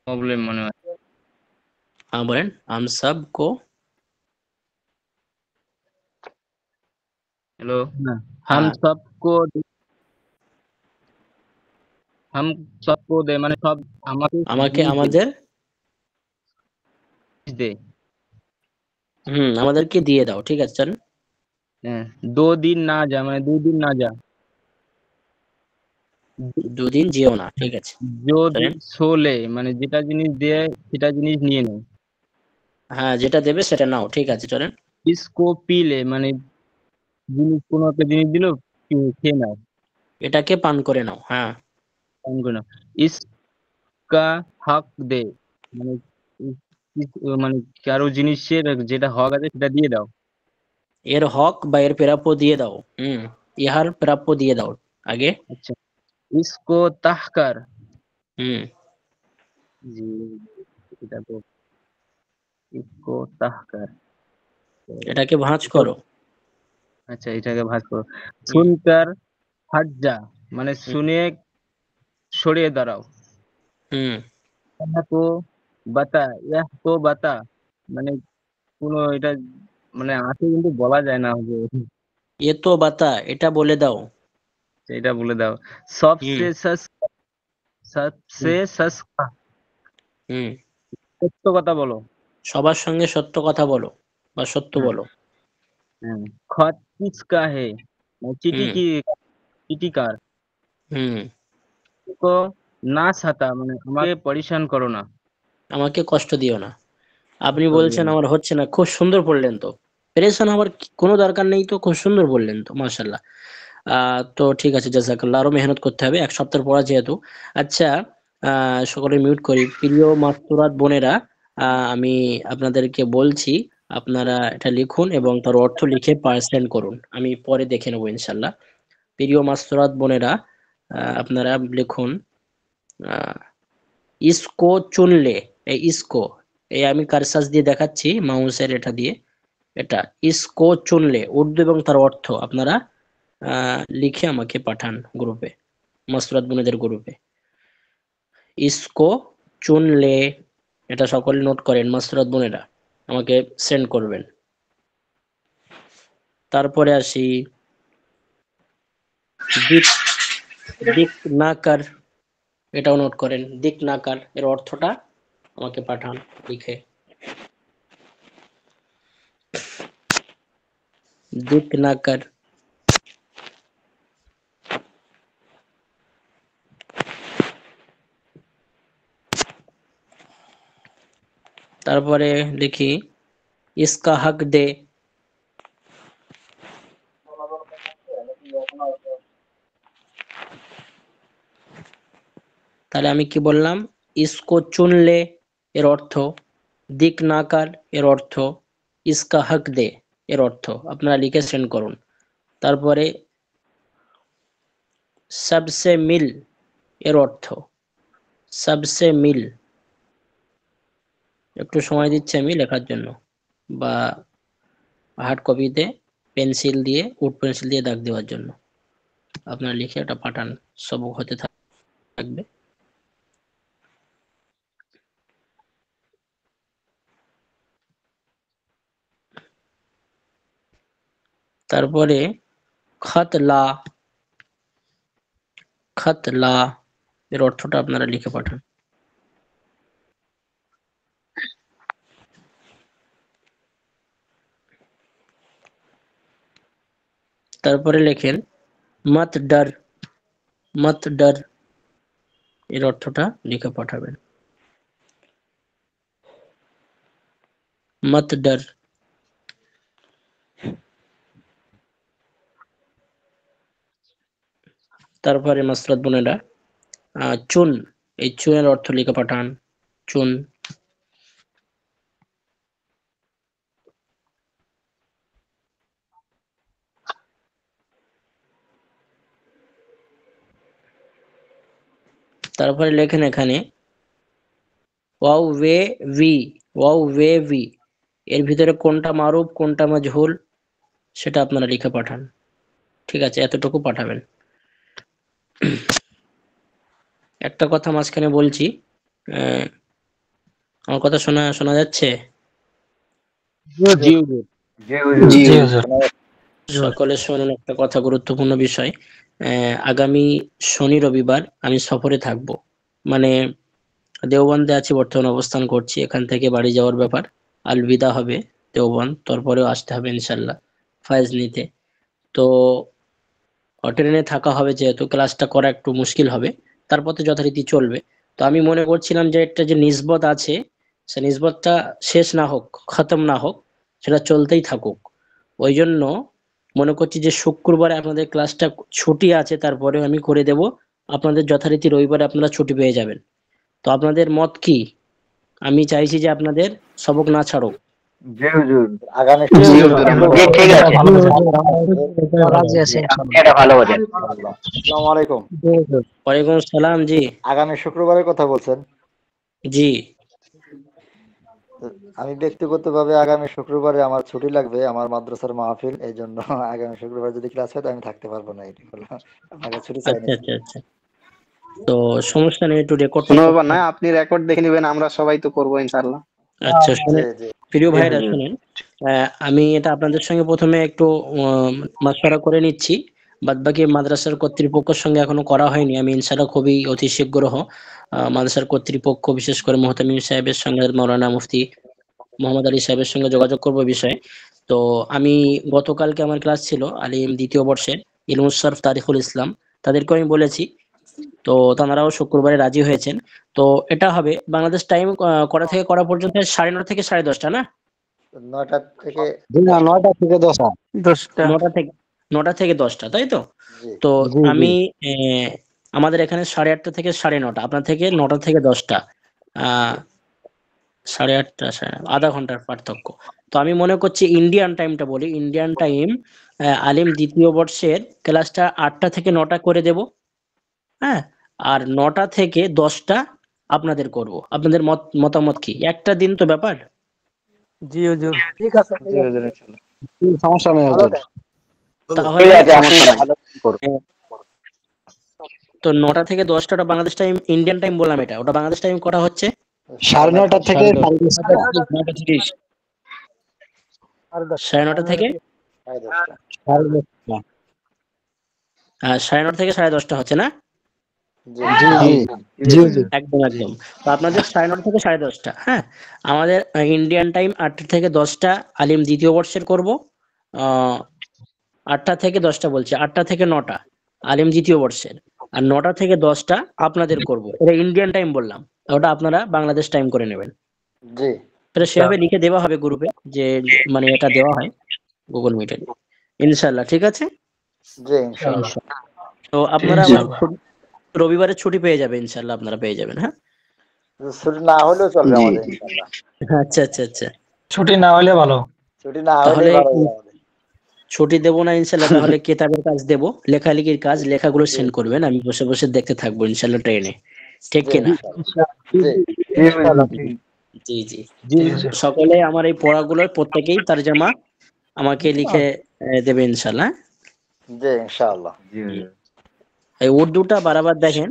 প্রবলেম মনে হয়। हाँ बहन, हम सबको। হ্যালো, हाँ, হাম সবকো দে মানে সব আমাকে আমাকে জিনিস আমাদের, দে। আমাদেরকে দিয়ে দাও, ঠিক আছে, চলেন। হ্যাঁ, 2 দিন না যা মানে 2 দিন না যা। দুদিন যেও না, ঠিক আছে, যদি চলেন। সোলে মানে যেটা জিনিস দেয় সেটা জিনিস নিয়ে নাও। হ্যাঁ, যেটা দেবে সেটা নাও, ঠিক আছে, চলেন। ইসকো পিলে মানে জিনিস কোনো একটা জিনিস দিল খেয়ে নাও। এটাকে পান করে নাও। হ্যাঁ, পান করে নাও। ইসকা হক দে, মানে মানে কারো জিনিসের যেটা হক আছে সেটা দিয়ে দাও। এর হক বা এর প্রাপ্য দিয়ে দাও। ইহার প্রাপ্য দিয়ে দাও আগে। আচ্ছা, ইসকো তাহকার, হুম জি এটা তো ইসকো তাহকার, এটাকে ভাঁজ করো। আচ্ছা এটাকে ভাগ করো। সুনকার হাজ্জা, মানে শুনে সরিয়ে দাঁড়াও। হুম তো বাতা, তো বাতা, মানে কোনো এটা মানে আছে কিন্তু বলা যায় না যে এ তো বাতা, এটা বলে দাও। এটা বলে দাও। হুম সবসে সবসে সস্তা, হুম সত্য কথা বলো। সবার সঙ্গে সত্য কথা বলো বা সত্য হ্যাঁ, বলো। হ্যাঁ। খত কিসকা হে, মানে চিঠি হুম কি, চিঠি কার। হুম তো না ছাতা, মানে আমাকে পরিশান করো না। আমাকে কষ্ট দিও না। আপনি কষ্ট দিও বলছেন না। আমার হচ্ছে না, খুব সুন্দর পড়লেন তো। পেরেশান হওয়ার কোনো দরকার নেই তো, খুব সুন্দর বললেন তো, মাশাল্লাহ। তো ঠিক আছে, জাযাকাল্লাহ। আরো মেহনত করতে হবে, এক সপ্তাহ পড়া যেহেতু। আচ্ছা, সকলে মিউট করি। প্রিয় মাস্তুরাত বোনেরা, আমি আপনাদেরকে বলছি, আপনারা এটা লিখুন এবং তার অর্থ লিখে পার্সেন্ট করুন, আমি পরে দেখে নেবো ইনশাল্লাহ। প্রিয় মাস্তুরাত বোনেরা, আপনারা লিখুন, আহ, ইসকো চুনলে। এই ইসকো, এই আমি কারসাস দিয়ে দেখাচ্ছি মাউসের এটা দিয়ে। এটা ইসকো চুনলে উর্দু এবং তার অর্থ আপনারা লিখে আমাকে পাঠান গ্রুপে, মাসরাত বোনেদের গ্রুপে। ইসকো চুনলে, এটা সকলে নোট করেন মাসরাত বোনেরা, আমাকে সেন্ড করবেন। তারপরে আসি দিক, দিক নাকার, এটাও নোট করেন। দিক নাকার এর অর্থটা আমাকে পাঠান লিখে। দিক নাকার। তারপরে লিখি ইসকা হক দে। তাহলে আমি কি বললাম? ইসকো চুনলে এর অর্থ, দিক নাকার এর অর্থ, ইসকা হক দে এর অর্থ আপনারা লিখে সেন্ড করুন। তারপরে সবসে মিল এর অর্থ, সবসে মিল, একটু সময় দিচ্ছি আমি লেখার জন্য, বা হার্ড কপিতে পেন্সিল দিয়ে, উড পেন্সিল দিয়ে দাগ দেওয়ার জন্য। আপনারা লিখে এটা পাঠান, সবক হতে থাকবে। তারপরে খতলা, খতলা এর অর্থটা আপনারা লিখে পাঠান। তারপরে লেখেন মত ডর, মত ডর এর অর্থটা লিখে পাঠাবেন। মত ডর। তারপরে মাসরাত বোনেরা, চুন, এই চুনের অর্থ লিখে পাঠান। চুন। তারপরে লেখেন এখানে wow way V, wow way V এর ভিতরে কোনটা মারুফ কোনটা মাজহুল সেটা আপনারা লিখে পাঠান। ঠিক আছে, এতটুকু পাঠাবেন। একটা কথা মাঝখানে বলছি, আমার কথা শোনা শোনা যাচ্ছে? জি হুজুর। জি হুজুর। সকলে শোনেন, একটা কথা, গুরুত্বপূর্ণ বিষয়। আগামী শনি রবিবার আমি সফরে থাকব, মানে দেওবন্দে আছি, বর্তমানে অবস্থান করছি। এখান থেকে বাড়ি যাওয়ার ব্যাপার, আলবিদা হবে দেওবন্দ, তারপরেও আসতে হবে ইনশাল্লাহ ফায়েজ নিতে। তো ট্রেনে থাকা হবে, যেহেতু ক্লাসটা করা একটু মুশকিল হবে, তারপর তো যথারীতি চলবে। তো আমি মনে করছিলাম যে একটা যে নিসবত আছে, সে নিসবতটা শেষ না হোক, খতম না হোক, সেটা চলতেই থাকুক। ওই জন্য মনে করছি যে শুক্রবারে আপনাদের ক্লাসটা ছুটি আছে, তারপরে আমি করে দেব। আপনাদের যথারীতি রবিবারে আপনারা ছুটি পেয়ে যাবেন। তো আপনাদের মত কি? আমি চাইছি যে আপনাদের সবক না ছাড়ুক। জি হুজুর, আগামী জি শুক্রবার হুজুর, জি ঠিক আছে, রাজি আছি ইনশাআল্লাহ। এটা ভালো বলেন। আসসালামু আলাইকুম। ওয়ালাইকুম আসসালাম। জি আগামী শুক্রবারের কথা বলছেন? জি আমি ব্যক্তিগতভাবে আগামী শুক্রবারে আমার ছুটি লাগবে, আমার মাদ্রাসার মাহফিল, এই জন্য আগামী শুক্রবার যদি ক্লাস হয় তো আমি থাকতে পারবো না, এটি হলো আপনাকে ছুটি চাই আচ্ছা আচ্ছা আচ্ছা। তো সমস্যা নেই, একটু রেকর্ড কোনো ব্যাপার নয়, আপনি রেকর্ড দেখে নেবেন, আমরা সবাই তো করবো ইনশাআল্লাহ। আচ্ছা শুনেন প্রিয় ভাইরা, শুনেন আমি এটা আপনাদের সঙ্গে প্রথমে একটু মাশওয়ারা করে নিচ্ছি। বাদবাকি মাদ্রাসার কর্তৃপক্ষের সঙ্গে এখনো করা হয়নি। আমি ইনশাআল্লাহ খুবই অতি শীঘ্র মাদ্রাসার কর্তৃপক্ষ, বিশেষ করে মোহতামিম সাহেবের সঙ্গে, মৌলানা মুফতি মোহাম্মদ আলী সাহেবের সঙ্গে যোগাযোগ করব বিষয়ে। তো আমি গতকালকে আমার ক্লাস ছিল আলিম দ্বিতীয় বর্ষের ইলমুস সরফ তারিখুল ইসলাম, তাদেরকে আমি বলেছি। তো তারাও শুক্রবারে রাজি হয়েছেন। তো এটা হবে বাংলাদেশ টাইম কটা থেকে করা পর্যন্ত? 9:30 থেকে 10:30 না? 9টা থেকে 9টা থেকে 10টা। 9টা থেকে 10টা, তাই তো? তো আমি আমাদের এখানে 8:30 থেকে 9:30, আপনার থেকে 9টা থেকে 10টা, 8:30 আধা ঘন্টার পার্থক্য। তো আমি মনে করছি ইন্ডিয়ান টাইমটা বলি, ইন্ডিয়ান টাইম আলিম দ্বিতীয় বর্ষের ক্লাসটা 8টা থেকে 9টা করে দেব, হ্যাঁ। আর 9টা থেকে 10টা আপনাদের করব। আপনাদের মতামত কি? একটা দিন তো ব্যাপার। জি হুজুর, ঠিক আছে। সমস্যা নেই হুজুর। তাহলে তো 9টা থেকে 10টা বাংলাদেশ টাইম, ইন্ডিয়ান টাইম বললাম, এটা ওটা বাংলাদেশ টাইম করা হচ্ছে 9:30 থেকে 9:30 থেকে 9:30 থেকে 10:30 হচ্ছে না? একদম একদম। তো আপনাদের 9:30 থেকে 10:30, হ্যাঁ। আমাদের ইন্ডিয়ান টাইম 8টা থেকে 10টা আলিম দ্বিতীয় বর্ষের করব। 8টা থেকে 10টা বলছি, 8টা থেকে 9টা আলিম দ্বিতীয় বর্ষের, আর 9টা থেকে 10টা আপনাদের করব। এটা ইন্ডিয়ান টাইম বললাম, ওটা আপনারা বাংলাদেশ টাইম করে নেবেন। জি, এটা সেভাবে লিখে দেওয়া হবে গ্রুপে, যে মানে এটা দেওয়া হয় গুগল মিটে, ইনশাআল্লাহ। ঠিক আছে? জি ইনশাআল্লাহ। তো আপনারা রবিবারে ছুটি পেয়ে যাবে ইনশাআল্লাহ, আপনারা পেয়ে যাবেন। হ্যাঁ, ছুটি না হলেও চলবে আমাদের ইনশাআল্লাহ। আচ্ছা আচ্ছা আচ্ছা। ছুটি না হলে ভালো। ছুটি না হলে তাহলে ভালো হবে। ছুটি দেবো না ইনশাআল্লাহ, তাহলে কেতাবের কাজ দেবো, লেখালেখির কাজ, লেখাগুলো সেন্ড করবেন, আমি বসে বসে দেখতে থাকবো ইনশাআল্লাহ ট্রেনে। ঠিক কিনা? জি জি। সকলে আমার এই পড়াগুলোর প্রত্যেকেই তরজমা আমাকে লিখে দেবে ইনশাআল্লাহ। জি ইনশাআল্লাহ। এই উর্দুটা বারবার দেখেন,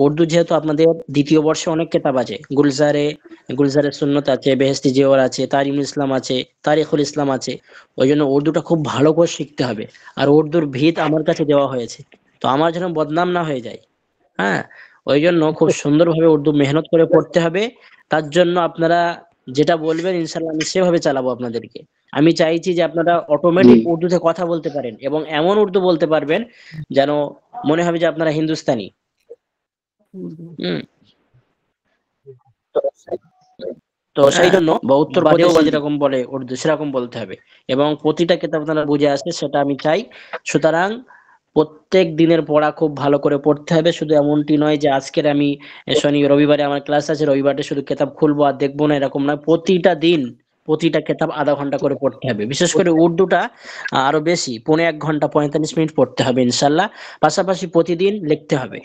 উর্দু যেহেতু আপনাদের দ্বিতীয় বর্ষে অনেক কিতাব আছে, গুলজারে সুন্নত আছে, বেহেশতি জিওর আছে, তারিমুল ইসলাম আছে, তারিখুল ইসলাম আছে। ওই জন্য উর্দুটা খুব ভালো করে শিখতে হবে। আর উর্দুর ভিত আমার কাছে দেওয়া হয়েছে, তো আমার যেন বদনাম না হয়ে যায়, হ্যাঁ। ওই জন্য খুব সুন্দরভাবে উর্দু মেহনত করে পড়তে হবে। তার জন্য আপনারা যেটা বলবেন ইনশাআল্লাহ আমি সেভাবে চালাবো আপনাদেরকে। আমি চাইছি যে আপনারা অটোমেটিক উর্দুতে কথা বলতে পারেন, এবং এমন উর্দু বলতে পারবেন যেন মনে হবে যে আপনারা হিন্দুস্তানি। তো সেই জন্য বা উত্তরপ্রদেশ যেরকম বলে উর্দু সেরকম বলতে হবে, এবং প্রতিটা কিতাব আপনারা বুঝে আসে সেটা আমি চাই। সুতরাং প্রত্যেক দিনের পড়া খুব ভালো করে পড়তে হবে। শুধু এমনটি নয় যে আজকের আমি রবিবারে আমার ক্লাস আছে, রবিবারে শুধু কিতাব খুলবো আর দেখবো না, এরকম নয়। প্রতিটা দিন প্রতিটা কিতাব আধা ঘন্টা করে পড়তে হবে। বিশেষ করে উর্দুটা আরো বেশি, 1.5 ঘন্টা 45 মিনিট পড়তে হবে ইনশাল্লাহ। পাশাপাশি প্রতিদিন লিখতে হবে,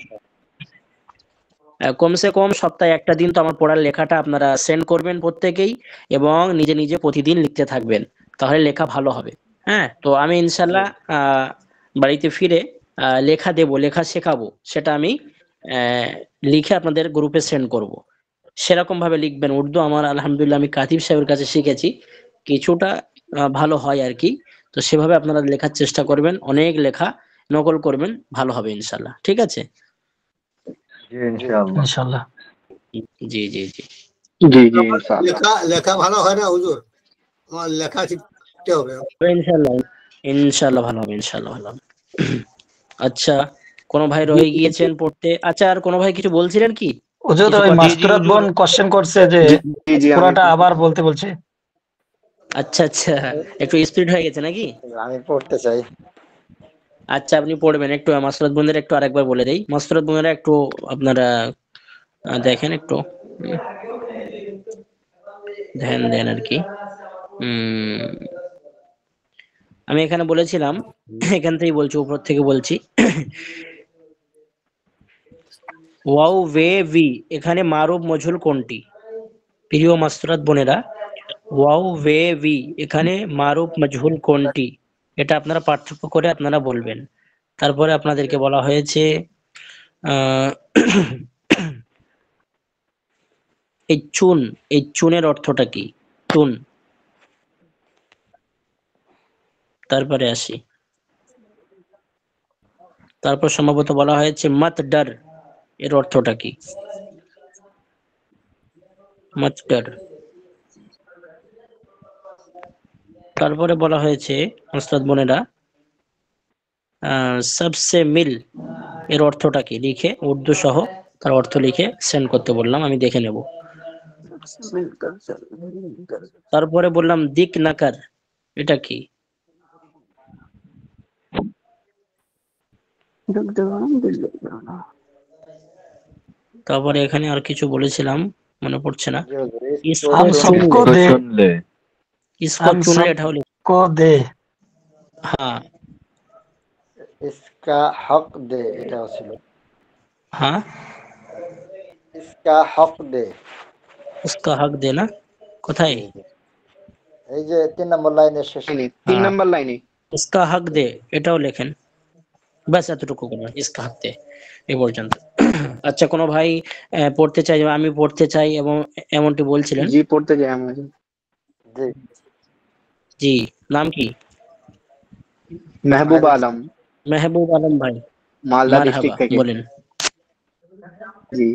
কমসে কম সপ্তাহে একটা দিন তো আমার পড়ার লেখাটা আপনারা সেন্ড করবেন প্রত্যেকেই, এবং নিজে নিজে প্রতিদিন লিখতে থাকবেন, তাহলে লেখা ভালো হবে। হ্যাঁ, তো আমি ইনশাল্লাহ বাড়িতে ফিরে লেখা দেবো, লেখা শেখাবো, সেটা আমি লিখে আপনাদের গ্রুপে সেন্ড করব। সেরকম ভাবে লিখবেন উর্দু। আমার আলহামদুলিল্লাহ আমি কাতিব সাহেবের কাছে শিখেছি, কিছুটা ভালো হয় আর কি। তো সেভাবে আপনারা লেখার চেষ্টা করবেন, অনেক লেখা নকল করবেন, ভালো হবে ইনশাল্লাহ। ঠিক আছে? ইনশাআল্লাহ। জি জি জি জি জি ইনশাআল্লাহ। লেখা ভালো হয় না হুজুর, আমার লেখা শিখতে হবে। ইনশাআল্লাহ ইনশাআল্লাহ ভালো হবে, ইনশাআল্লাহ ভালো হবে। আচ্ছা, কোন ভাই রয়ে গিয়েছেন পড়তে? আচ্ছা, আর কোন ভাই কিছু বলছিলেন কি? হুজুর ওই মাস্তুরাত বোন কোশ্চেন করছে যে পুরোটা আবার বলতে বলছে। আচ্ছা আচ্ছা, একটু স্পিড হয়ে গেছে নাকি? আমি পড়তে চাই। আচ্ছা আপনি পড়বেন একটু, মাসরাত বোনেরা একটু আরেকবার বলে দেই। মাসরাত বোনেরা একটু আপনারা দেখেন একটু, উম, ধ্যান দেন আর কি। উম, আমি এখানে বলেছিলাম, এখান থেকেই বলছি, উপর থেকে বলছি। ওয়াও ওয়ে ভি এখানে মারুফ মজহুল কোনটি? প্রিয় মাসরাত বোনেরা, ওয়াও ওয়ে ভি এখানে মারুফ মজহুল কোনটি? এটা আপনারা পার্থক্য করে আপনারা বলবেন। তারপরে আপনাদেরকে বলা হয়েছে আহ এই চুন, এই চুনের অর্থটা কি? চুন। তারপরে আসি, তারপর সম্ভবত বলা হয়েছে মত ডর, এর অর্থটা কি? মত ডর। তারপরে বলা হয়েছে ওস্তাদ বোনেরা সবসে মিল, এর অর্থটা কি? লিখে উর্দু সহ তার অর্থ লিখে সেন্ড করতে বললাম, আমি দেখে নেব। তারপরে বললাম দিক নাকার, এটা কি? তারপরে এখানে আর কিছু বলেছিলাম, মনে পড়ছে না। हम सबको दे, ইসকো हम চুনলে, এটা হলো सबको दे। হ্যাঁ इसका हक दे, এটাও ছিল। হ্যাঁ, इसका हक दे। উসকা হক দে না, কোথায়? জি জি, এই যে 3 নম্বর লাইনের শেষে। 3 নাম্বার লাইনে। উসকা হক দে, এটাও লেখেন। ব্যাস এতটুকু করবেন, ইসকা হক দে, এই পর্যন্ত। আচ্ছা কোনো ভাই পড়তে চাই, আমি পড়তে চাই এবং এমনটি বলছিলেন। জি পড়তে যাই আমরা। জি, জি, নাম কি? মেহবুব আলম, মেহবুব আলম ভাই, মালদা মারহাবা, ডিস্ট্রিক্ট থেকে। বলেন। জি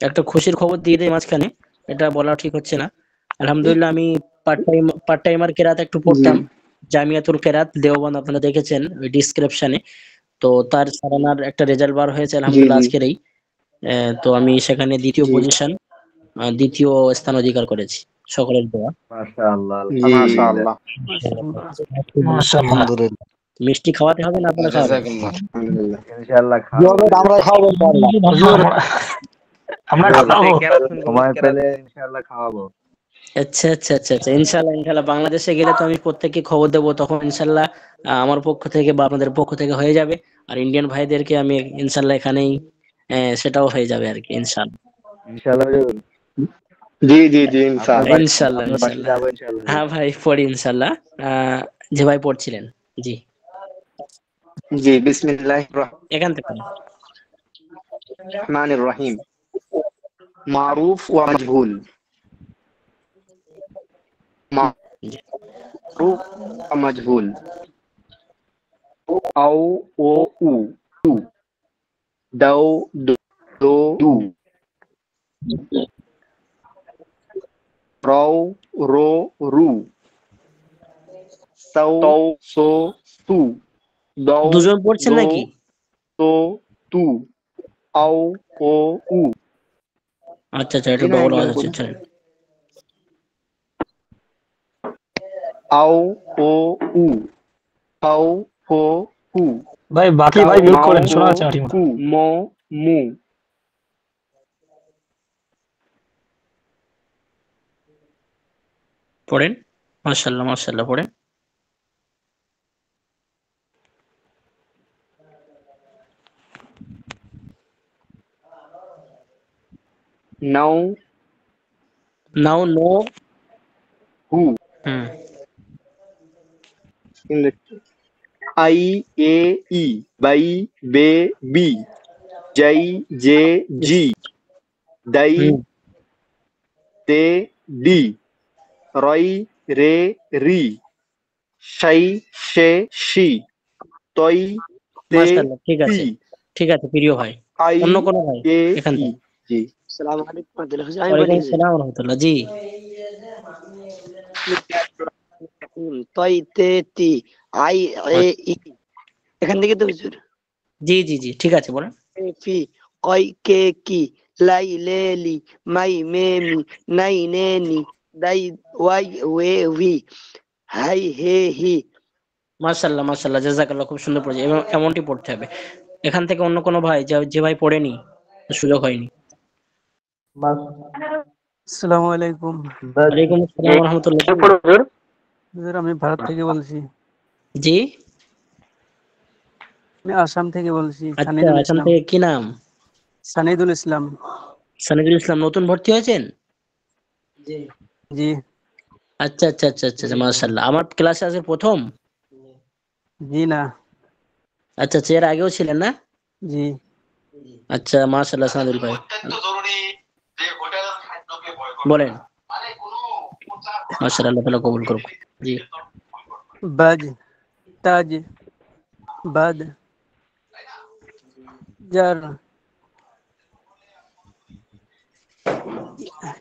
একটা খুশির খবর দিয়ে দেয় মাঝখানে, এটা বলা ঠিক হচ্ছে না। আলহামদুলিল্লাহ, আমি পার্ট টাইমার কেরাত একটু জি পড়তাম, জামিয়াতুল কেরাত দেওবন্দ, আপনারা দেখেছেন ওই ডিসক্রিপশনে। তো তার সারানার একটা রেজাল্ট বার হয়েছে জি আলহামদুলিল্লাহ জি আজকেরই। তো আমি সেখানে দ্বিতীয় জি পজিশন, দ্বিতীয় স্থান অধিকার করেছি, সকলের দোয়া। মাশাআল্লাহ, জি আলহামদুলিল্লাহ। মাশাআল্লাহ। माशाल्लाह। মিষ্টি খাওয়াতে হবে না, আপনারা খাওয়াবেন? আলহামদুলিল্লাহ। ইনশাআল্লাহ খাবো। আমরা খাবো ইনশাআল্লাহ। হুজুর, আমরা খাবো। সময় পেলে ইনশাআল্লাহ খাওয়াবো। আচ্ছা আচ্ছা আচ্ছা আচ্ছা, ইনশাল্লাহ ইনশাল্লাহ, বাংলাদেশে গেলে তো আমি প্রত্যেককে খবর দেবো, তখন ইনশাল্লাহ আমার পক্ষ থেকে বা আপনাদের পক্ষ থেকে হয়ে যাবে। আর ইন্ডিয়ান ভাইদেরকে আমি ইনশাল্লাহ এখানেই সেটাও হয়ে যাবে আর কি, ইনশাল্লাহ। ইনশাআল্লাহ হুজুর। জি জি জি আপনার ইনশাআল্লাহ। বাড়ি, ইনশাল্লাহ আপনার বাড়ি ইনশাল্লাহ। যাবো ইনশাআল্লাহ। হ্যাঁ ভাই পড়ি ইনশাল্লাহ। যে ভাই পড়ছিলেন, জি জি বিসমিল্লাহির এখান থেকে। রহমানির রহিম। মারুফ ওয়া মাজহুল। জি মারুফ ওয়া মাজহুল। আও ও উ তু দাও দো দু রাও রো রু সাও সো সু দাও দুজন পড়ছেন দো নাকি? তো তু আও ও উ। আচ্ছা আচ্ছা, জি এটা না ডবল একজন আওয়াজ হচ্ছে, পড়ুন। চলেন। আও ও উ আও হো হু ভাই বাকি কাউ ভাই মিউট মাও করেন, ও শোনা যাচ্ছে না ঠিকমতো। কু মো মু। পড়েন, মাশাআল্লাহ মাশাআল্লাহ, পড়েন। নাও নাও নো, হু হুম আই এ ই বাই বে বি জাই জে জি দাই হুম, দে দি রই রে রি শাই শে শি তই তে মাশাআল্লাহ, ঠিক তি আছে ঠিক আছে প্রিয় ভাই। আই অন্য কোনো ভাই এ এখান ই। থেকে? জি ওয়ালাইকুম আসসালাম ওয়া রাহমাতুল্লাহ। জি তই তে তি আই এ ই, এখান থেকে তো হুজুর। জি জি জি, ঠিক আছে বলেন। ফি কয় কে কি লাইলেলি মাই মেমি নাই নেনি দাই ওয়াই ওয়ে উই হাই হে হি। মাশাআল্লাহ মাশাআল্লাহ, জাযাকাল্লাহ, খুব সুন্দর পড়েছে এবং এমনটি পড়তে হবে। এখান থেকে অন্য কোনো ভাই যে ভাই পড়েনি, সুযোগ হয়নি? আসসালামু আলাইকুম। ওয়ালাইকুম আসসালাম ওয়া রাহমাতুল্লাহ। হুজুর, আমি ভারত থেকে বলছি। জি, আমি আসাম থেকে বলছি। আচ্ছা, সানিদুল আসাম ইসলাম। থেকে কি নাম? সানিদুল ইসলাম। সানিদুল ইসলাম, নতুন ভর্তি হয়েছেন? জি আচ্ছা আচ্ছা আচ্ছা আচ্ছা, মাশাআল্লাহ। আমার ক্লাসে আজকে প্রথম? জি না। আচ্ছা আচ্ছা, এর আগেও ছিলেন না? জি। আচ্ছা, মাশাআল্লাহ সানিদুল ভাই, বলেন। মাশাআল্লাহ, আল্লাহ তাআলা কবুল করুক। জি। বাজ তাজ বাদ জার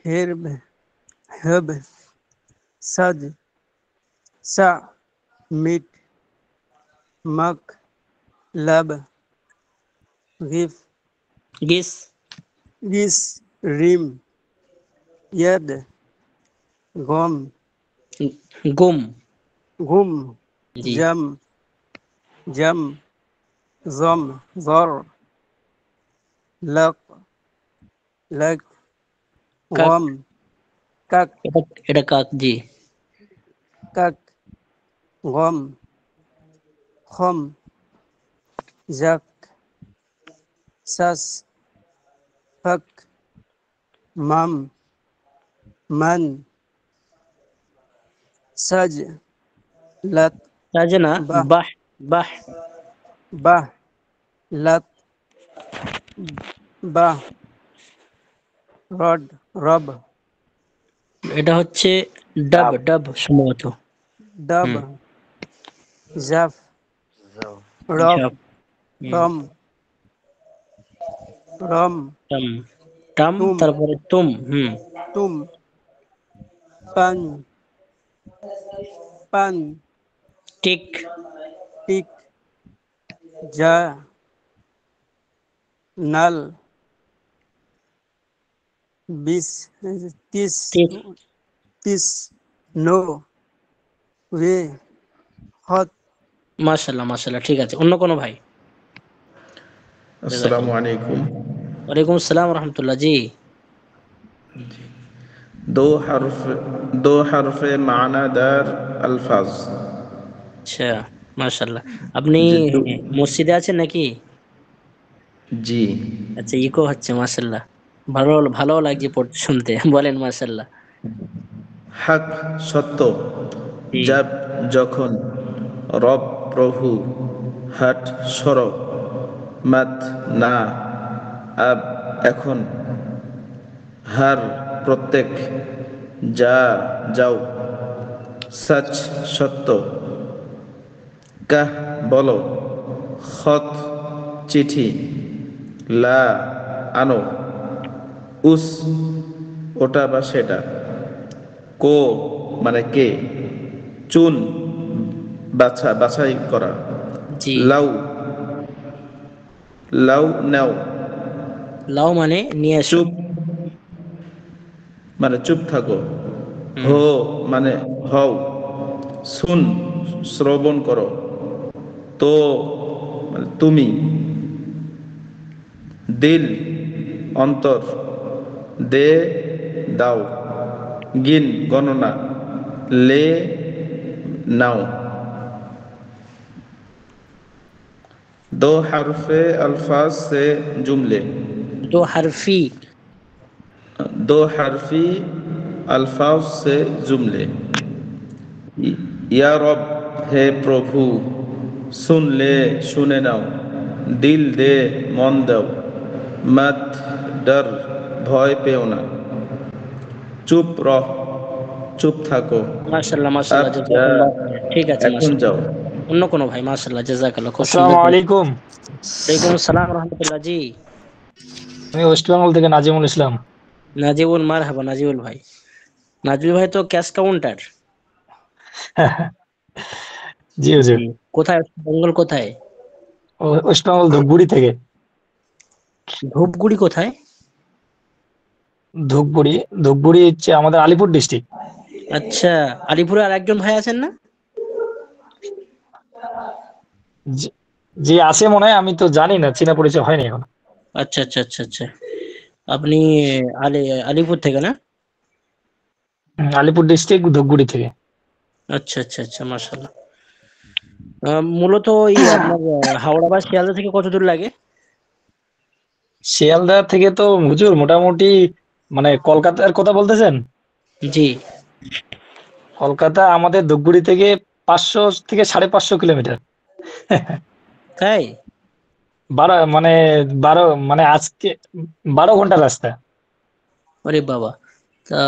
হেরব হব সাদ সা মিট মক লাব গিফ গিস, গিস রিম ইয়াদ গম গুম। ঘুম জি। জাম জম জম জর লক লক কাক, গম কাক এটা কাক। জি। কাক গম খম জাক সাস ফক মাম মান সাজ লাত তাজে না, বাহ বাহ, বাহ। বাহ লাত বাহ রড রব এটা হচ্ছে ডাব, ডাব সম্ভবত। ডাব হুম। জাফ রব জাপ। হুম। রম রম টাম, টাম, তুম তারপরে তুম। হুম। তুম পান পান টিক, টিক যা নাল বিশ তিস টিক। তিস নো ওয়ে হত। মাশাআল্লাহ মাশাআল্লাহ, ঠিক আছে। অন্য কোনো ভাই? আসসালামু জাযাকাল্লাহ। আলাইকুম। ওয়ালাইকুম আসসালাম ওয়া রাহমাতুল্লাহ। জি। दो हर्फ दो हर्फ मानादार अल्फाज। আচ্ছা, মাশাআল্লাহ। আপনি जी दो, মসজিদে আছেন নাকি? जी আচ্ছা, ইকো হচ্ছে। মাশাআল্লাহ, ভালো ভালো লাগছে পড়তে শুনতে। বলেন মাশাআল্লাহ। हक सत्य, জি। जब যখন, রব প্রভু, হাট সরব, মাত না, আব এখন, হার প্রত্যেক, যা যাও, সচ সত্য, কাহ বলো, খত চিঠি, লা আনো, উস ওটা বা সেটা, কো মানে কে, চুন বাছাই করা, জি। লাউ লাউ নাও, লাও মানে নিয়ে এসো। চুপ মানে চুপ থাকো, হুম। হো মানে হও, শুন শ্রবণ করো, তো মানে তুমি, দিল অন্তর, দে দাও, গিন গণনা, লে নাও। दो हरफे अल्फाज से जुमले। दो हरफी। दो हरफी अल्फाज से जुमले। या रब हे प्रभु, सुन ले শুনে নাও, দিল দে মন দাও, মত ডর ভয় পেও না, চুপ রহ চুপ থাকো, মাশাআল্লাহ আব মাশাআল্লাহ, যা জাযাকাল্লাহ। ঠিক আছে, এখন মাশাআল্লাহ। যাও। অন্য কোনো ভাই? মাশাআল্লাহ, জাযাকাল্লাহ, খুব সুন্দর আসসালামু করে। আলাইকুম। ওয়ালাইকুম আসসালাম ওয়া রাহমাতুল্লাহ। জি। আমি ওয়েস্ট বেঙ্গল থেকে নাজিমুল ইসলাম। নাজিবুল, মারহাবা নাজিবুল ভাই। নাজিবুল ভাই তো ক্যাশ কাউন্টার। জি হুজুর। জি। কোথায়, বেঙ্গল কোথায়? ওয়েস্ট বেঙ্গল ধূপগুড়ি থেকে। ধূপগুড়ি কোথায়? ধূপগুড়ি। ধূপগুড়ি হচ্ছে আমাদের আলিপুর ডিস্ট্রিক্ট। আচ্ছা, আলিপুরে আর একজন ভাই আছেন না? যে আছে মনে হয়, আমি তো জানি না, চেনা পরিচয় হয়নি এখন। আচ্ছা আচ্ছা আচ্ছা আচ্ছা, আপনি আলিপুর থেকে না? আলিপুর ডিস্ট্রিক্ট, ধূপগুড়ি থেকে। আচ্ছা আচ্ছা আচ্ছা, মাশাআল্লাহ। মূলত ওই আপনার হাওড়া বা শিয়ালদা থেকে কত দূর লাগে? শিয়ালদা থেকে তো হুজুর মোটামুটি, মানে কলকাতার কথা বলতেছেন? জি। কলকাতা আমাদের ধূপগুড়ি থেকে 500 থেকে 550 কিলোমিটার। তাই? 12 মানে আজকে 12 ঘন্টা রাস্তা। ওরে বাবা। তা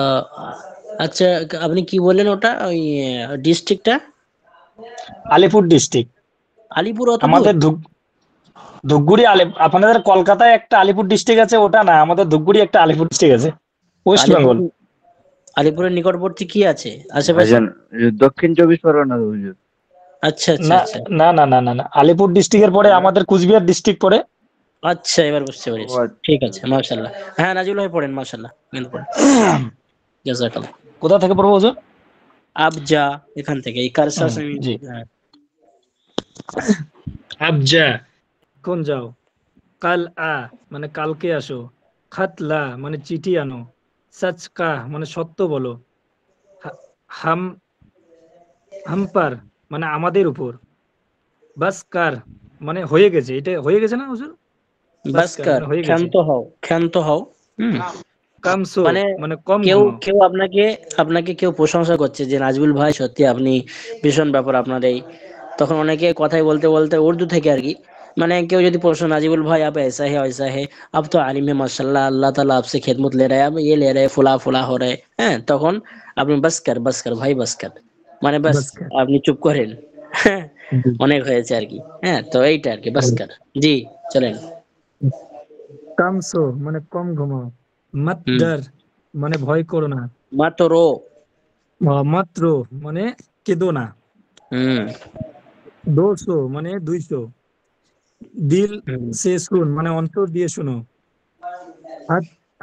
আচ্ছা, আপনি কি বললেন ওটা, ওই ডিস্ট্রিক্টটা? আলিপুর ডিস্ট্রিক্ট। আলিপুর অত দূর? আমাদের ধূপগুড়ি আপনাদের কলকাতায় একটা আলিপুর ডিস্ট্রিক্ট আছে, ওটা না, আমাদের ধূপগুড়ি একটা আলিপুর ডিস্ট্রিক্ট আছে, ওয়েস্ট বেঙ্গল। আলিপুরের নিকটবর্তী কি আছে আশেপাশে? ভাইজান দক্ষিণ 24 পরগনা হুজুর। আচ্ছা আচ্ছা না আচ্ছা না না না না না, আলিপুর ডিস্ট্রিক্টের পরে আমাদের কুচবিহার ডিস্ট্রিক্ট পড়ে। আচ্ছা, এবার বুঝতে পেরেছি। ঠিক আছে, মাশাআল্লাহ। হ্যাঁ, নাজিউল ভাই পড়েন, মাশাআল্লাহ, কিন্তু পড়েন। জাযাকাল্লাহ। কোথা থেকে পড়বো হুজুর? আবজা, এখান থেকে এই কারসাস আমি। জি। আবজা কোন যাও, কাল আ মানে কালকে আসো, খাতলা মানে চিঠি আনো, সচ কা মানে সত্য বলো, হাম হামপার মানে আমাদের উপর, বাস কার মানে হয়ে গেছে। এটা হয়ে গেছে না হুজুর? বাস কার, হয়ে গেছে। ক্ষান্ত হও, ক্ষান্ত হও। কামসো মানে কম কেউ ঘুমাও। কেউ আপনাকে কেউ প্রশংসা করছে যে নাজবুল ভাই সত্যি আপনি ভীষণ ব্যাপার আপনার এই। তখন অনেকে কথাই বলতে বলতে উর্দু থেকে আর কি, মানে কেউ যদি প্রশ্ন, नाजिबुल भाई आप ऐसा है वैसा है, अब तो आलिम है माशाल्लाह, अल्लाह ताला आपसे खिदमत ले रहा है, अब ये ले रहे फुला फुला हो रहे हैं, তখন আপনি বাস কর ভাই বাস কর, মানে বাস আপনি চুপ করেন, অনেক হয়েছে আর কি। হ্যাঁ, তো এইটা আর কি, বাস কর। জি, চলেন। কামসো মানে কম ঘুমাও, মত ডর মানে ভয় করো না, মাত্র মানে কেঁদো না, 200 মানে 200, দিল সে শুন মানে অন্তর দিয়ে শুনো,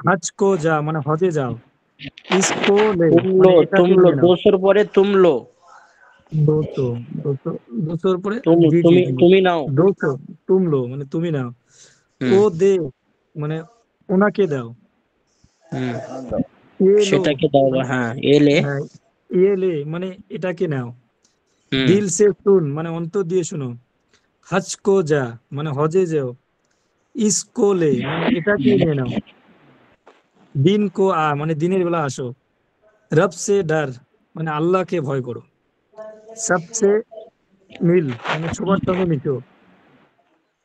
হজ কো যা মানে হজে যাও, ইসকো লে মানে এটাকে নিয়ে নাও। 200 পরে তুমলো, 200 পরে তুমি নাও, 200 তুমলো মানে তুমি নাও, ও দে মানে ওনাকে দাও, সেটাকে দাও, হ্যাঁ, এলে মানে এটাকে নাও, দিল সে শুন মানে অন্তর দিয়ে শুনো, হজ কো যা মানে হজে যাও, ইসকো লে মানে এটাকে নিয়ে নাও, দিন কো আ মানে দিনের বেলা আসো, রব সে ডর মানে আল্লাহকে ভয় করো, সবসে মিল মানে সবার সঙ্গে মিশো,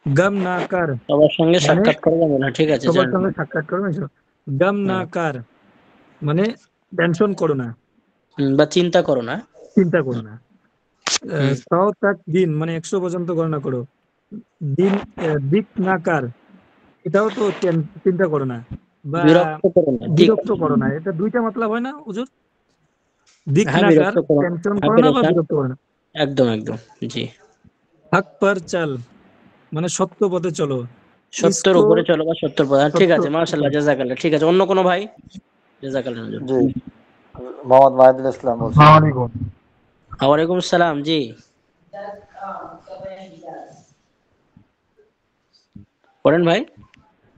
গম না কর সবার সঙ্গে সাক্ষাৎ করা যাবে না, ঠিক আছে, সবার সঙ্গে সাক্ষাৎ করো, গম না কর মানে টেনশন করো না বা চিন্তা করো না, 100 তক দিন মানে 100 পর্যন্ত গণনা করো, দিন দিক না কার এটাও তো চিন্তা করো না বা বিরক্ত করো না, এটা দুইটা মতলব হয় না হুজুর? দিক না কার টেনশন করো না বা বিরক্ত করো না, একদম একদম, জি। হক পর চল মানে সত্য পথে চলো, সত্যের উপরে চলো বা সত্যের পথে। ঠিক আছে, মাশাআল্লাহ, জাযাকাল্লাহ। ঠিক আছে, অন্য কোনো ভাই? জাযাকাল্লাহ। জি, মোহাম্মদ মাহিদুল ইসলাম বলছি। আসসালামু আলাইকুম। ওয়ালাইকুম আসসালাম। জি, পড়েন ভাই।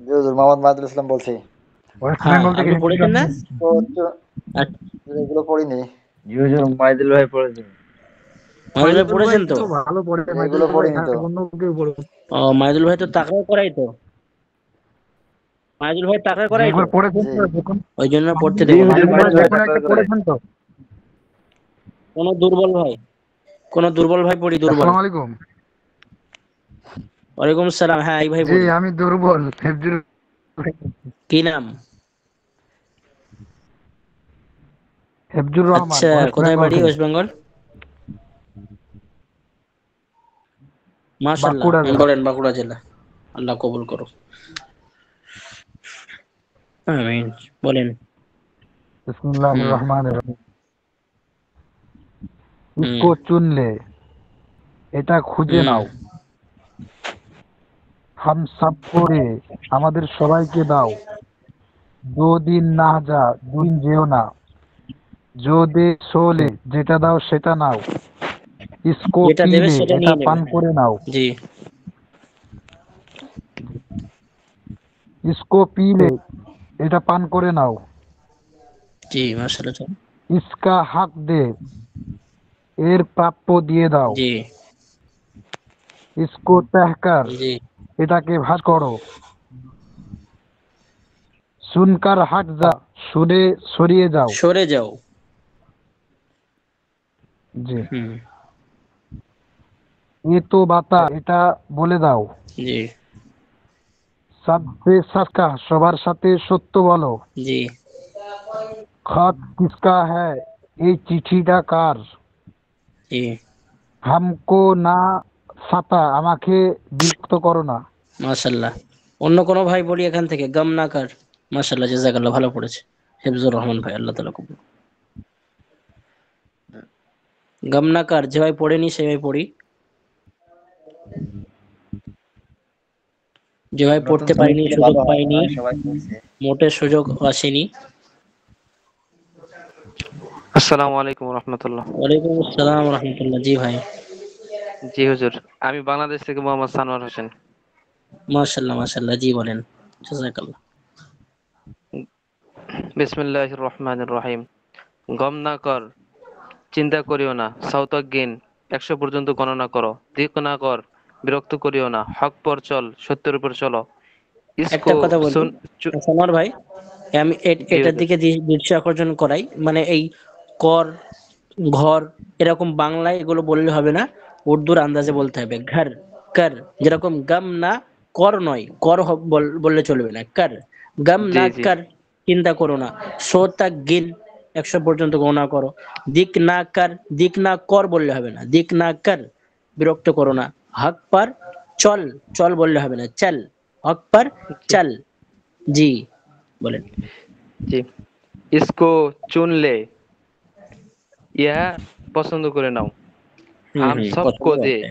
জি হুজুর, মোহাম্মদ মাহিদুল ইসলাম বলছি। আপনি পড়েছেন না? এগুলো পড়িনি। জি হুজুর, মাহিদুল ভাই পড়েছেন। মাহিদুল ভাই পড়েছেন তো? ভালো পড়ে, এগুলো পড়িনি তো। অন্য কেউ পড়ো। ও, মাহিদুল ভাই তো তাকরার করাই তো, মাহিদুল ভাই তাকরার করাই তো, ওই জন্য পড়তে দেবো না। কোন দুর্বল ভাই পড়ি, দুর্বল। আসসালামু আলাইকুম। ওয়ালাইকুম আসসালাম। হ্যাঁ, এই ভাই জি, আমি দুর্বল। কি নাম? হেফজুর রহমান। আচ্ছা, কোথায় বাড়ি? ওয়েস্ট বেঙ্গল। মাশাআল্লাহ, বলেন, বাঁকুড়া জেলা। আল্লাহ কবুল করো, আমিন। বলেন। বিসমিল্লাহির রহমানির রহিম। इसको चुन ले, এটা খুঁজে নাও, হাম সব করে আমাদের সবাইকে দাও, দো দিন না যা, দুদিন যেও না। জো দে সোলে, যেটা দাও সেটা নাও। ইসকো যেটা দেবে পিলে, সেটা এটা নিয়ে পান নেবে। করে নাও। জি ইসকো পিলে, এটা পান করে নাও। জি মাশাআল্লাহ। ইসকা হক দে, এর প্রাপ্য দিয়ে দাও। জি ইসকো তেহকার, জি এটাকে ভাগ করো। সুনকার হাট যা, শুনে সরিয়ে যাও। সরে যাও। জি। হুম এ তো বাতা, এটা বলে দাও। জি সবসে সচকা, সবার সাথে সত্য বলো। জি খত কিসকা হ্যায়, এই চিঠিটা কার। জি হামকো না সাতা, আমাকে বিরক্ত করো না। মাশাআল্লাহ। অন্য কোনো ভাই বলি এখান থেকে, গম না কর। মাশাআল্লাহ, জাযাকাল্লাহ, ভালো পড়েছে। হিফজুর রহমান ভাই, আল্লাহ তাআলা কবুল। গম না কর, যে ভাই পড়েনি সে ভাই পড়ি। যে ভাই পড়তে পারিনি, সুযোগ পাইনি, মোটে সুযোগ আসেনি। আসসালামু আলাইকুম রহমতুল্লাহ। ওয়ালাইকুম আসসালাম রাহমাতুল্লাহ। জি ভাই। জি হুজুর, আমি বাংলাদেশ থেকে মোহাম্মদ সানোয়ার হোসেন। মাশাআল্লাহ মাশাআল্লাহ। জি বলেন। জাযাকাল্লাহ। বিসমিল্লাহির রহমানির রহিম। গম না কর, চিন্তা করিও না, সাউতাজ্ঞীন 100 পর্যন্ত গণনা করো। দিক না কর, বিরক্ত করিও না, হক পর চল, সত্যের উপর চলো। একটা ইসকো কথা বলি সুন সানোয়ার ভাই, আমি জি এটার হুজুর। দিকে দৃষ্টি আকর্ষণ করাই, মানে এই কর, ঘর, এরকম বাংলায় এগুলো বললে হবে না, উর্দুর আন্দাজে বলতে হবে। ঘর, কর, যেরকম গম না কর নয়, কর বললে চলবে না, কর। গম জি না জি কর, চিন্তা করো না। সো তাক গিন, 100 পর্যন্ত গণনা করো। দিক না কর, দিক না কর বললে হবে না, দিক না কর, বিরক্ত করো না। হক পার চল, চল বললে হবে না, চল। হক পার জি চল। জি বলেন। জি। ইসকো চুন লে, ইহা পছন্দ করে নাও। হাম সব কো পছন্দ দে, আছে।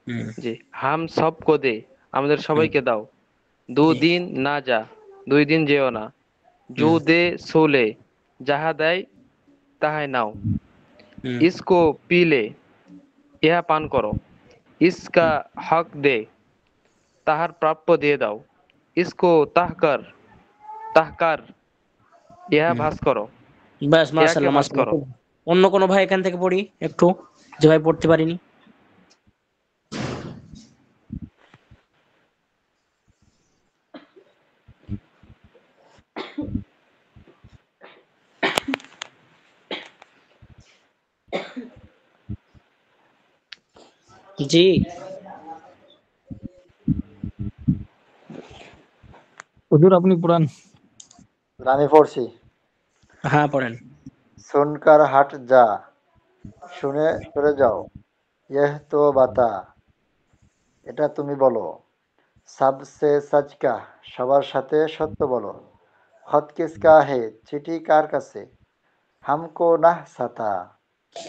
হুম জি, হাম সব কো দে, আমাদের হুম সবাইকে দাও। জি দুদিন না যা, 2 দিন যেও না। জো হুম দে সোলে, যাহা দেয় তাহাই নাও। হুম ইসকো পিলে, ইহা পান করো। ইসকা হক দে, তাহার প্রাপ্য দিয়ে দাও। ইসকো তাহকার, তাহকার, ইহা হুম। ভাস করো, বাস ইহাকে মাশাআল্লাহ ভাস মাশাআল্লাহ। করো। খুব। অন্য কোনো ভাই এখান থেকে পড়ি একটু, যে ভাই পড়তে পারিনি। জি হুজুর আপনি পড়ান। আমি পড়ছি। হ্যাঁ পড়েন। সুনকার হাট যা, শুনে সরে যাও। ইহ তো বাতা, এটা তুমি বলো। সবসে সচ কা, সবার সাথে সত্য বলো। খত কিসকা হে, চিঠি কার কাছে। হামকো নাহ সাতা,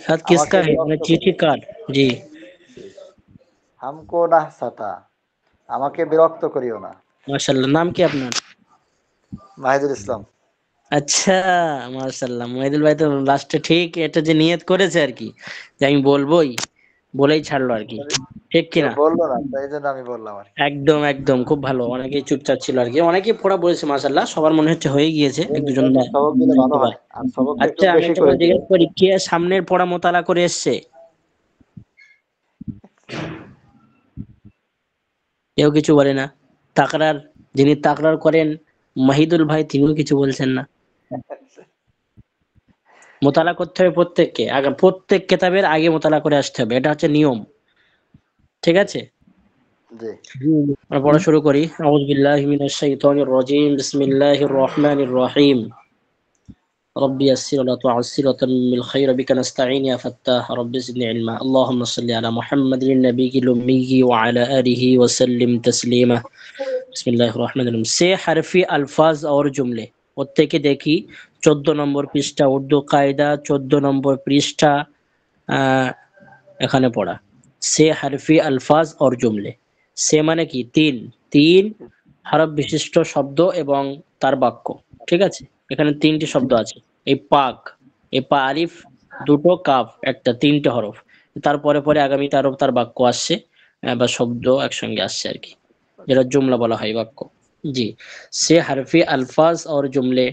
সাথ আমাকে কিসকা है, মানে বিরক্ত চিঠি কার। জি হামকো নাহ সাতা, আমাকে বিরক্ত করিও না। মাশাআল্লাহ। নাম কি আপনার? মাহিদুল ইসলাম। আচ্ছা মাশাআল্লাহ। মহিদুল ভাই তো লাস্টে ঠিক এটা যে নিয়ত করেছে আর কি, যে আমি বলবোই, বলেই ছাড়লো আর কি, ঠিক কেউ কিনা? বললো না, তাই জন্য আমি বললাম আর কি। একদম একদম, খুব ভালো। অনেকেই চুপচাপ ছিল আর কি, অনেকেই পড়া বলেছে মাশাআল্লাহ। সবার মনে হচ্ছে হয়ে গিয়েছে, এক দুজন এমনি সবক দিলে ভালো হয়তো বা। হয়, আর সবকটা একটু আচ্ছা আমি বেশি একটা করে কথা দিও। জিজ্ঞেস করি, কে সামনের পড়া মোতালা করে এসছে? কেউ কিছু বলে না। তাকরার, যিনি তাকরার করেন মাহিদুল ভাই, তিনিও কিছু বলছেন না। মোতালা করতে হবে প্রত্যেককে, আগে প্রত্যেক কেতাবের আগে মোতালা করে আসতে হবে, এটা হচ্ছে নিয়ম। ঠিক আছে, জি। আমরা পড়া শুরু করি। আউযু বিল্লাহি মিনাশ শাইতানির রাজীম, বিসমিল্লাহির রহমানির রহিম। ربي يسر ولا تعسر وتمم الخير بك نستعين يا فتاح رب زدني علما اللهم صل على محمد النبي الأمي وعلى آله وسلم تسليما بسم الله الرحمن الرحيم। से हरफी अल्फाज और जुमले, প্রত্যেকে দেখি 14 নম্বর পৃষ্ঠা, উর্দু কায়দা 14 নম্বর পৃষ্ঠা। এখানে পড়া, से हरफी अल्फाज और जुमले। से মানে কি? তিন, তিন হরফ বিশিষ্ট শব্দ এবং তার বাক্য। ঠিক আছে, এখানে 3টি শব্দ আছে। এই পাক, এই পা আলিফ, দুটো কাফ একটা, 3টে হরফ। তারপরে পরে আগামীতে আরো তার বাক্য আসছে, বা শব্দ একসঙ্গে আসছে আর কি, যেটা জুমলা বলা হয়, বাক্য। জি, সে হারফি আলফাজ और जुमले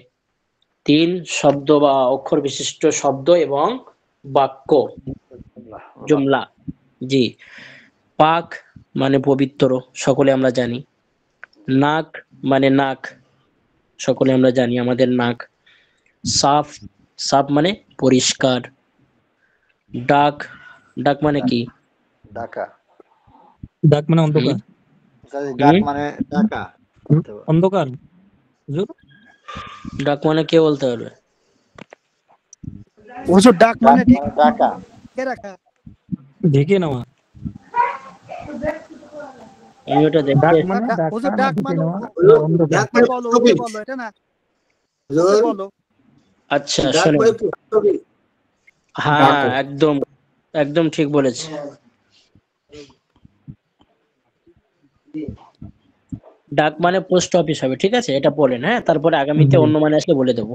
3 শব্দ বা অক্ষর বিশিষ্ট শব্দ এবং বাক্য, জুমলা। জি, পাক মানে পবিত্র, সকলে আমরা জানি। নাক মানে নাক, সকলে আমরা জানি, আমাদের নাক। সাফ, সাফ মানে পরিষ্কার। ডাক, ডাক মানে কি? ডাকা। ডাক মানে অন্ধকার। ডাক মানে ডাকা। অন্ধকার। হুজুর ডাক মানে কে বলতে পারবে? হুজুর ডাক মানে ডাকা, ঢেকে রাখা। ঢেকে নেওয়া। আমি ওটা দেখতে ডাক মানে হুজুর ডাক মানে অন্ধকার। বলো, ওকে বলো, এটা না ওকে বলো। আচ্ছা শোনো, হ্যাঁ একদম একদম ঠিক বলেছে। ডাক মানে পোস্ট অফিস হবে, ঠিক আছে, এটা বলেন। হ্যাঁ, তারপরে আগামীতে অন্য মানে আসলে বলে দেবো।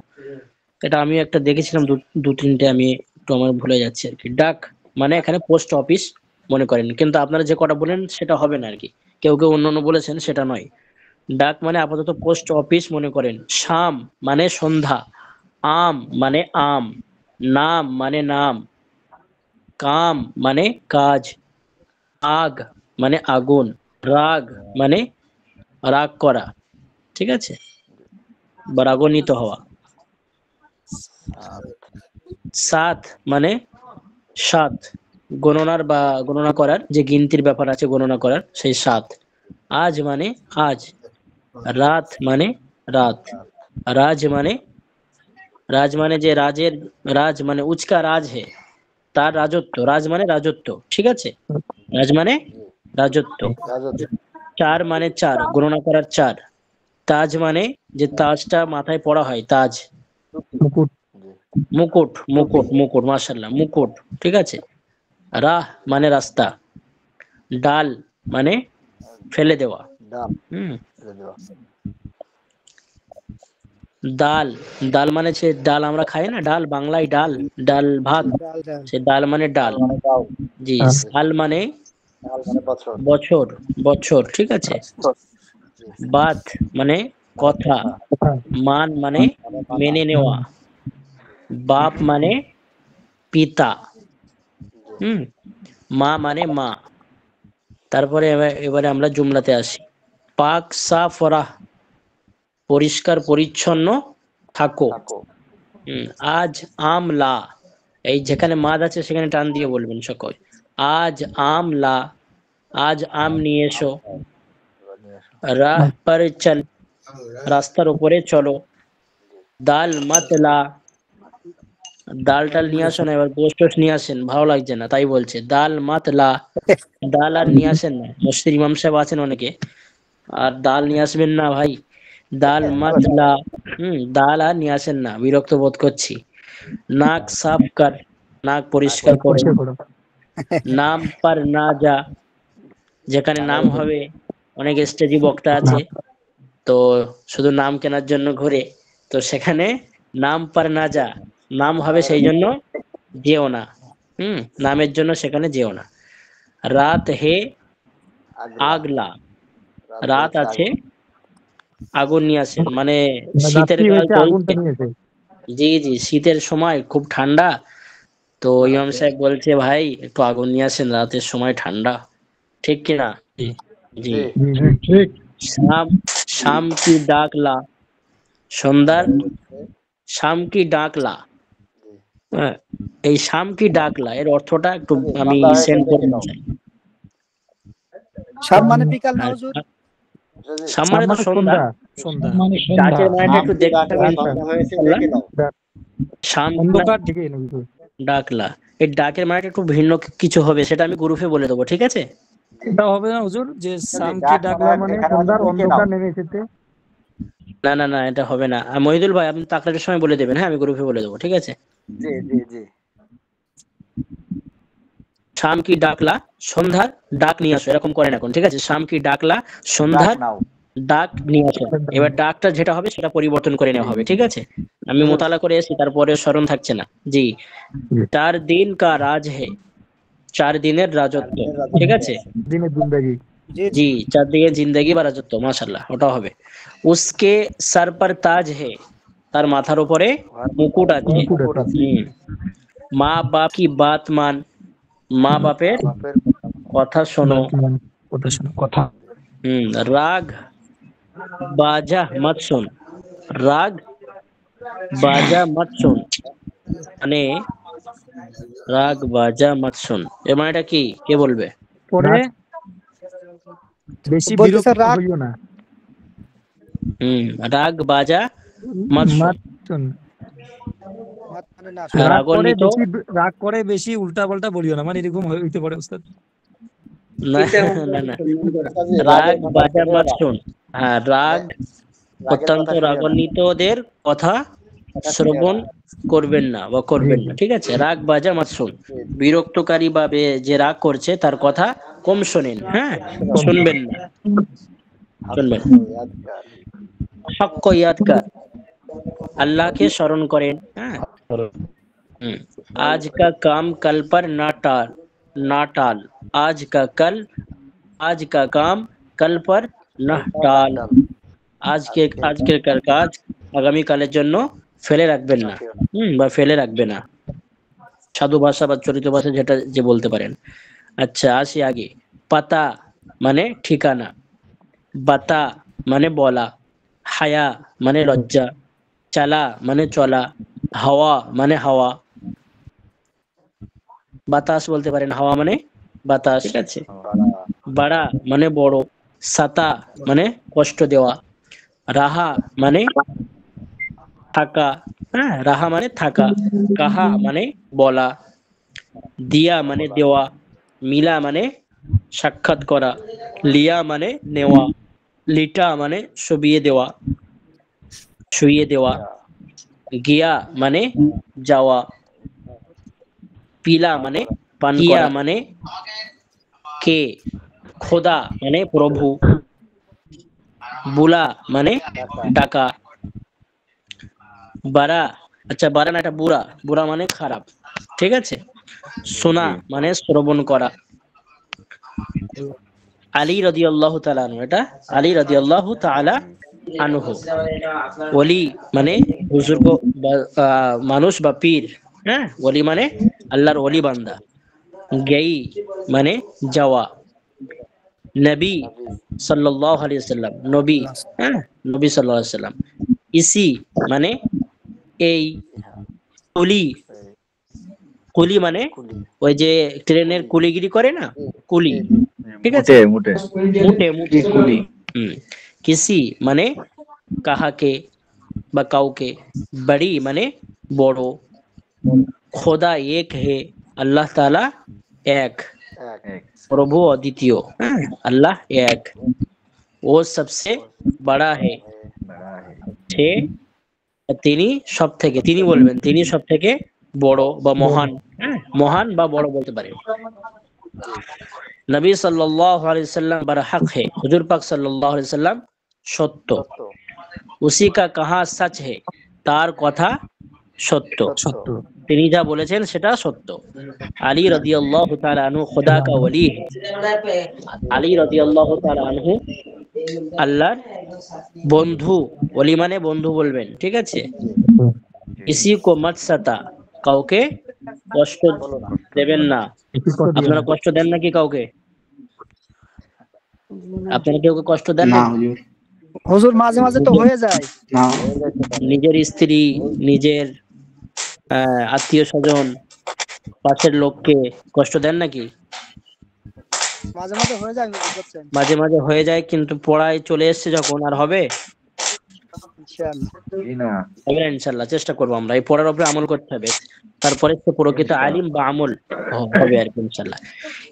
এটা আমি একটা দেখেছিলাম, দু তিনটে, আমি একটু আমার ভুলে যাচ্ছি আর কি। ডাক মানে এখানে পোস্ট অফিস মনে করেন, কিন্তু আপনারা যে কটা বলেন সেটা হবে না আর কি, কেউ কেউ অন্য অন্য বলেছেন, সেটা নয়। ডাক মানে আপাতত পোস্ট অফিস মনে করেন। শাম মানে সন্ধ্যা। আম মানে আম। নাম মানে নাম। কাম মানে কাজ। আগ মানে আগুন। রাগ মানে রাগ করা, ঠিক আছে, বা রাগান্বিত হওয়া। সাত মানে সাত, গণনার বা গণনা করার, যে গিনতির ব্যাপার আছে গণনা করার, সেই সাত। আজ মানে আজ। রাত মানে রাত। রাজ মানে, রাজ মানে যে রাজের, রাজ মানে উচকা রাজ হে, তার রাজত্ব। রাজ মানে রাজত্ব, ঠিক আছে, রাজ মানে রাজত্ব। চার মানে চার, গণনা করার চার। তাজ মানে যে তাজটা মাথায় পড়া হয়, তাজ। মুকুট, মুকুট, মুকুট, মাশাআল্লাহ, মুকুট, ঠিক আছে। রাহ মানে রাস্তা। ডাল মানে ফেলে দেওয়া। ডাল, ডাল মানে সে ডাল আমরা খাই না, ডাল, বাংলায় ডাল, ডাল ভাত, সে ডাল মানে ডাল। জি, সাল মানে বছর, বছর, ঠিক আছে। বাত মানে কথা। মান মানে মেনে নেওয়া। বাপ মানে পিতা। মা মানে মা। তারপরে এবারে আমরা জুমলাতে আসি। পাক সাফ রাহ, পরিষ্কার পরিচ্ছন্ন থাকো। আজ আমলা, এই যেখানে মাদ আছে সেখানে টান দিয়ে বলবেন সকল। আজ আমলা, আজ আম নিয়ে এসো। রাহ পর চল, রাস্তার উপরে চলো। দাল মাতলা, ডাল টাল নিয়ে আসো না, এবার গোশ টোশ নিয়ে আসেন, ভালো লাগছে না তাই বলছে। দাল মাতলা, ডাল আর নিয়ে আসেন না, মসজিদের ইমাম সাহেব আছেন অনেকে, আর ডাল নিয়ে আসবেন না ভাই। দাল মাতলা, ডাল আর নিয়ে আসেন না, বিরক্ত বোধ করছি। নাক সাফ কর, নাক পরিষ্কার করো। নাম পর না যা, যেখানে নাম হবে, অনেক স্টেজি বক্তা আছে তো শুধু নাম কেনার জন্য ঘুরে, তো সেখানে নাম পর না যা, নাম হবে সেই জন্য যেও না। নামের জন্য সেখানে যেও না। রাত হে আগলা, রাত আছে, আগুন নিয়ে আসেন, মানে শীতের কাল চলছে। জি জি, শীতের সময় খুব ঠান্ডা, তো ইমাম সাহেব বলছে ভাই একটু আগুন নিয়ে আসেন, রাতের সময় ঠান্ডা, ঠিক কিনা? জি ঠিক। শাম, শাম কি ডাকলা, সন্ধ্যার শাম কি ডাকলা। এই শাম কি ডাকলা এর অর্থটা একটু আমি সেন্ড করে চাই। শাম মানে বিকাল না হুজুর? শাম মানে তো সন্ধ্যা, ডাকের মানেটা একটু দেখতে হবে ইনশাআল্লাহ। শাম ডাকলা, এই ডাকের মানেটা একটু ভিন্ন কিছু হবে, সেটা আমি গ্রুপে বলে দেবো, ঠিক আছে? এটা হবে না হুজুর যে শাম কি ডাকলা মানে সন্ধ্যার অন্ধকার নেমে এসেছে? না না না, এটা হবে না। মহিদুল ভাই আপনি তাকরারের সময় বলে দেবেন, হ্যাঁ আমি গ্রুপে বলে দেবো, ঠিক আছে? জি জি জি। শাম কি ডাকলা, সন্ধ্যার ডাক নিয়ে আসো, এরকম করেন এখন, ঠিক আছে? শাম কি ডাকলা, সন্ধ্যার ডাক নিয়ে আসেন। এবার ডাকটা যেটা হবে সেটা পরিবর্তন করে নেওয়া হবে, ঠিক আছে? আমি মোতালা করে এসেছি, তারপরে স্মরণ থাকছে না। জি, 4 দিন কা রাজ হে, 4 দিনের রাজত্ব, ঠিক আছে? দিনের জিন্দেগি। জি, 4 দিনের জিন্দেগি বা রাজত্ব, মাশাআল্লাহ, ওটা হবে। উসকে সর পর তাজ হে, তার মাথার উপরে মুকুট আছে। মা বাপ কি বাত মান, মা বাপের কথা শোনো। কথা। রাগ বাজা মত শুন, রাগ বাজা মত শুন মানে রাগ বাজা মত শুন, এর মানেটা কি? কে বলবে? পরে বেশি বিরক্ত হইও না। রাগ বাজা মত শুন। রাগ করে বেশি উল্টা পাল্টা বলিও না, মানে এরকম হইতে পারে উস্তাদ। না না না, রাগ বাজা মত শুন। হ্যাঁ, রাগ অত্যন্ত রাগান্বিতদের কথা শ্রবণ করবেন না বা করবেন না, ঠিক আছে? রাগ বাজা মত শুন, বিরক্তকারী বা যে রাগ করছে তার কথা কম শোনেন, হ্যাঁ, শুনবেন না, শুনবেন। হক কো ইয়াদ কর, আল্লাহকে স্মরণ করেন, হ্যাঁ। आज का काम कल पर ना टाल, आज का काम कल पर ना टाल, আজকের কাজ আগামী কালের জন্য ফেলে রাখবেন না, বা ফেলে রাখবে না। সাধু ভাষা বা চরিত ভাষা যেটা যে বলতে পারেন। আচ্ছা, আসি আগে। পাতা মানে ঠিকানা, বাতা মানে বলা, হায়া মানে লজ্জা, চালা মানে চলা, হাওয়া মানে হাওয়া, বাতাস বলতে পারেন, হাওয়া মানে বাতাস, ঠিক আছে? বাড়া মানে বড়, সাতা মানে কষ্ট দেওয়া, রাহা মানে থাকা, হ্যাঁ, রাহা মানে থাকা, কাহা মানে বলা, দিয়া মানে দেওয়া, মিলা মানে সাক্ষাৎ করা, লিয়া মানে নেওয়া, লিটা মানে শুইয়ে দেওয়া, গিয়া মানে যাওয়া, পিলা মানে পান করা, মানে কে, খোদা মানে প্রভু, বুলা মানে ডাকা, বারা, আচ্ছা বারা না, এটা বুরা মানে খারাপ, ঠিক আছে? শোনা মানে শ্রবণ করা। আলী রাদিয়াল্লাহু তাআলা আনহু, এটা আলী রাদিয়াল্লাহু তাআলা আনহু। ওলি মানে বুজুর্গ, মানুষ বা পীর, হ্যাঁ, ওলি মানে আল্লাহর ওলি বান্দা। গেই মানে যাওয়া। নবী সাল্লাল্লাহু আলাইহি ওয়াসাল্লাম, নবী, হ্যাঁ, নবী সাল্লাল্লাহু আলাইহি ওয়াসাল্লাম। ইসি মানে এই, কুলি মানে ওই যে ট্রেনের কুলিগিরি করে না, কুলি, ঠিক আছে? মুটে কুলি। কিসি মানে কাহাকে বা কাউকে, বড়ি মানে বড়, খোদা এক হে, আল্লাহ তাআলা এক, প্রভু অদ্বিতীয়, হ্যাঁ, আল্লাহ এক। ও সবসে বড়া হে, তিনি সব থেকে, তিনি বলবেন তিনি সব থেকে বড় বা মহান, হ্যাঁ, মহান বা বড় বলতে পারে। নবী সাল্লাল্লাহু আলাইহি ওয়াসাল্লাম বরহক হে, হুজুর পাক সাল্লাল্লাহু আলাইহি ওয়াসাল্লাম সত্য। উসি কা কাহা সচ হে, তার কথা সত্য, তিনি যা বলেছেন সেটা সত্য। আলী রাদিয়াল্লাহু তাআলা আনহু খোদা কা ওলি হে, আলী রাদিয়াল্লাহু তাআলা আনহু আল্লাহর বন্ধু, ওলি মানে বন্ধু বলবেন, ঠিক আছে? ইসি কো মত সাতা, কাউকে কষ্ট দেবেন না। আপনারা কষ্ট দেন নাকি কাউকে? আপনারা কেউ কষ্ট দেন না? হুজুর মাঝে মাঝে তো হয়ে যায়। নিজের স্ত্রী, নিজের আত্মীয় স্বজন, পাশের লোককে কষ্ট দেন নাকি? মাঝে মাঝে হয়ে যায়, বুঝছেন? মাঝে মাঝে হয়ে যায়, কিন্তু পড়ায় চলে এসছে যখন আর হবে ইনশাআল্লাহ। ইনশাআল্লাহ চেষ্টা করবো আমরা, এই পড়ার উপরে আমল করতে হবে, তারপরে সে প্রকৃত আলিম বা আমল হবে আর কি ইনশাআল্লাহ।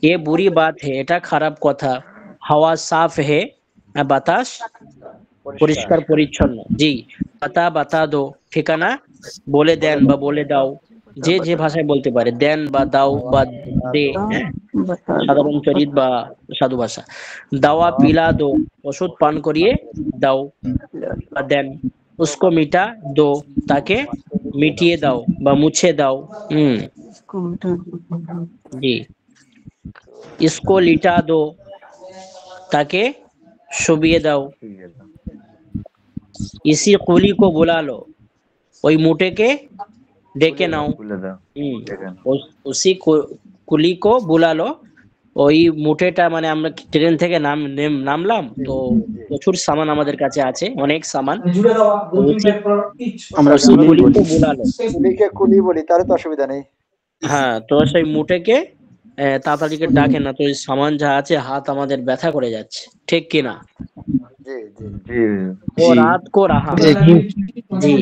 এ বুরি বাত হে, এটা খারাপ কথা। হাওয়া সাফ হে, বাতাস পরিষ্কার পরিচ্ছন্ন। জি, বাতা দো, ঠিকানা বলে দেন বা বলে দাও। যে যে ভাষায় বলতে পারে, দেন বা দাও বা দে, হ্যাঁ, সাধারণ চরিত বা সাধু ভাষা। দাওয়া পিলা দো, ওষুধ পান করিয়ে দাও বা দেন। উসকো মিটা দো, তাকে মিটিয়ে দাও বা মুছে দাও। জি। ইসকো লিটা দো, তাকে শুবিয়ে দাও। ইসি কুলি কো বুলা লো, ওই মুটেকে ডেকে নাও। উসি কুলি কো বুলা লো, ওই মুটেটা মানে আমরা ট্রেন থেকে নামলাম তো প্রচুর সামান আমাদের কাছে আছে, অনেক সামান। আমরা উসি কুলি কো বুলা লো, কুলিকে কুলি বলি, তাহলে তো অসুবিধা নেই। হ্যাঁ, তো সেই মুটেকে তাড়াতাড়ি করে ডাকে না, তো ওই সামান যা আছে হাত আমাদের ব্যথা করে যাচ্ছে, ঠিক কিনা? ও রাত কো রাহা, জি,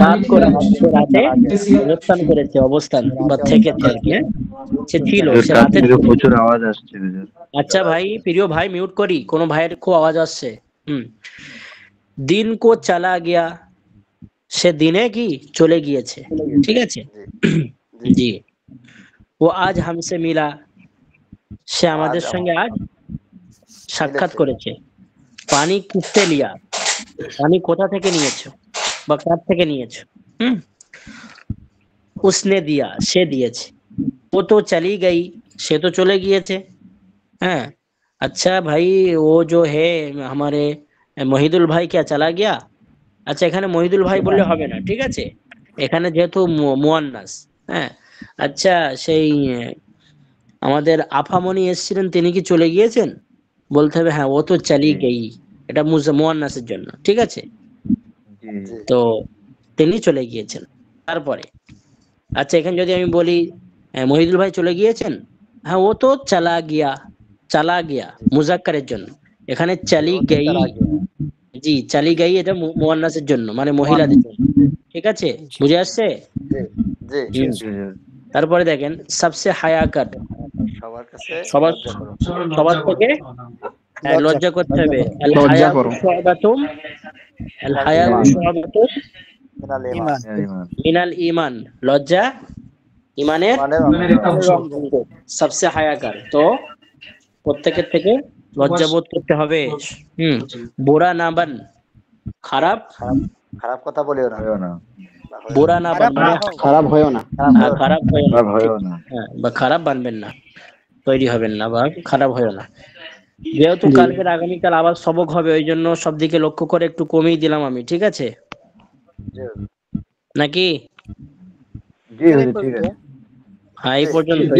রাত কো রাহা, সে রাতে অবস্থান করেছে, অবস্থান বা থেকেছে আর কি, সে ছিল, সে রাতে ছিল। প্রচুর আওয়াজ আসছে। আচ্ছা ভাই, প্রিয় ভাই, মিউট করি, কোন ভাইয়ের খুব আওয়াজ আসছে। দিন কো চালা গিয়া, সে দিনে কি চলে গিয়েছে, ঠিক আছে। জি। ও আজ হামসে মিলা, সে আমাদের সঙ্গে আজ সাক্ষাৎ করেছে। পানি কিসে লিয়া, পানি কোথা থেকে নিয়েছো বা কার থেকে নিয়েছো। উসনে দিয়া, সে দিয়েছে। ও তো চলি গই, সে তো চলে গিয়েছে। হ্যাঁ, अच्छा भाई, वो जो है हमारे মহিদুল ভাই क्या चला गया? আচ্ছা, এখানে মহিদুল ভাই বললে হবে না, ঠিক আছে, এখানে যেহেতু মুয়ান্নাস। হ্যাঁ, আচ্ছা, সেই আমাদের আফামনি এসেছিলেন, তিনি কি চলে গিয়েছেন? বলতে হবে হ্যাঁ, ও তো চলি গই, এটা মুয়ান্নাসের জন্য, ঠিক আছে। তো তিনি চলে গিয়েছেন। তারপরে আচ্ছা, এখানে যদি আমি বলি মহিদুল ভাই চলে গিয়েছেন, হ্যাঁ, ও তো চালা গিয়া, চালা গিয়া মুজাক্কারের জন্য, এখানে চালি গই, জি, চালি গই, এটা মুয়ান্নাসের জন্য, মানে মহিলাদের জন্য, ঠিক আছে, বুঝে আসছে? তারপরে দেখেন সবসে হায়াকার, সবার থেকে লজ্জা করতে হবে। আল হায়া শুআবাতুম, আল হায়া শুআবাতুম মিনাল ঈমান, লজ্জা ইমানের সবসে হায়াকার। তো প্রত্যেকের থেকে লজ্জা বোধ করতে হবে। বুরা না বান, খারাপ খারাপ কথা বলিও না। বুরা না বান, খারাপ হয়েও না, খারাপ হয়েও না, হ্যাঁ, বা খারাপ বানবেন না, তৈরি হবেন না, বা খারাপ হয়েও না। যেহেতু কালকের আগামীকাল আবার সবক হবে, ওই জন্য সব দিকে লক্ষ্য করে একটু কমিয়ে দিলাম আমি, ঠিক আছে নাকি? হ্যাঁ, এই পর্যন্ত।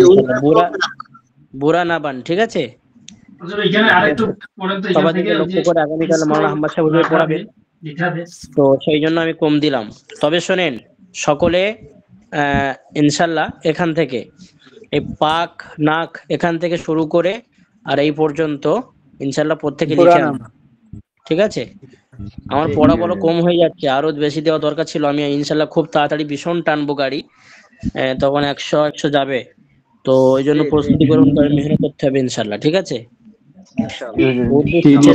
বুরা না বান, ঠিক আছে। সবার দিকে লক্ষ্য করে আগামীকাল মাওলানা আহমদ সাহেব হুজুর পড়াবেন, তো সেই জন্য আমি কম দিলাম। তবে শোনেন সকলে, ইনশাল্লাহ এখান থেকে এই পাক নাক এখান থেকে শুরু করে আর এই পর্যন্ত ইনশাল্লাহ প্রত্যেকে লিখে আনবেন, ঠিক আছে। আমার পড়া বলো কম হয়ে যাচ্ছে, আরো বেশি দেওয়া দরকার ছিল। আমি ইনশাল্লাহ খুব তাড়াতাড়ি ভীষণ টানবো গাড়ি, তখন 100 যাবে, তো ওই জন্য প্রস্তুতি গ্রহণ করে মেহনত করতে হবে ইনশাল্লাহ, ঠিক আছে।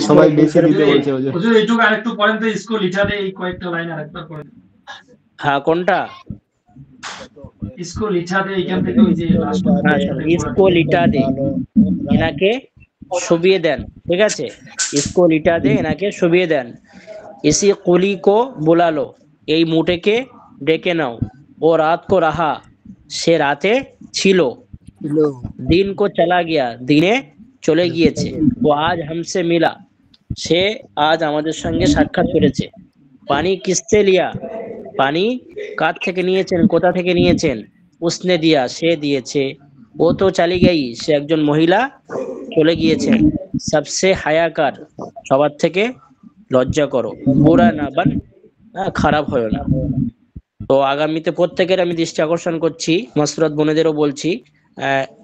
সবাই বেশি দিতে বলছে হুজুর, এইটুকু আরেকটু পড়েন তো, স্কুল লিখা দে, এই কয়েকটা লাইন আরেকবার পড়েন। হ্যাঁ, কোনটা? স্কুল লিখা দে, এইখান থেকে ওই যে ইসকো লিটা দে, এনাকে শুবিয়ে দেন, ঠিক আছে। ইসকো লিটা দে, এনাকে শুবিয়ে দেন। ইসি কুলি কো বুলা লো, এই মুটেকে ডেকে নাও। ও রাত কো রাহা, সে রাতে ছিল। দিন কো চলা গিয়া, দিনে চলে গিয়েছে। ও আজ হামসে মিলা, সে আজ আমাদের সঙ্গে সাক্ষাৎ করেছে। পানি কিসসে লিয়া, পানি কার থেকে নিয়েছেন, কোথা থেকে নিয়েছেন। উসনে দিয়া, সে দিয়েছে। ও তো চালি গেই, সে একজন মহিলা, চলে গিয়েছেন। সবসে হায়াকার, সবার থেকে লজ্জা করো। বুরা না বান, খারাপ হয়েও না। তো আগামীতে প্রত্যেকের আমি দৃষ্টি আকর্ষণ করছি, মাসরুরাত বোনেদেরও বলছি,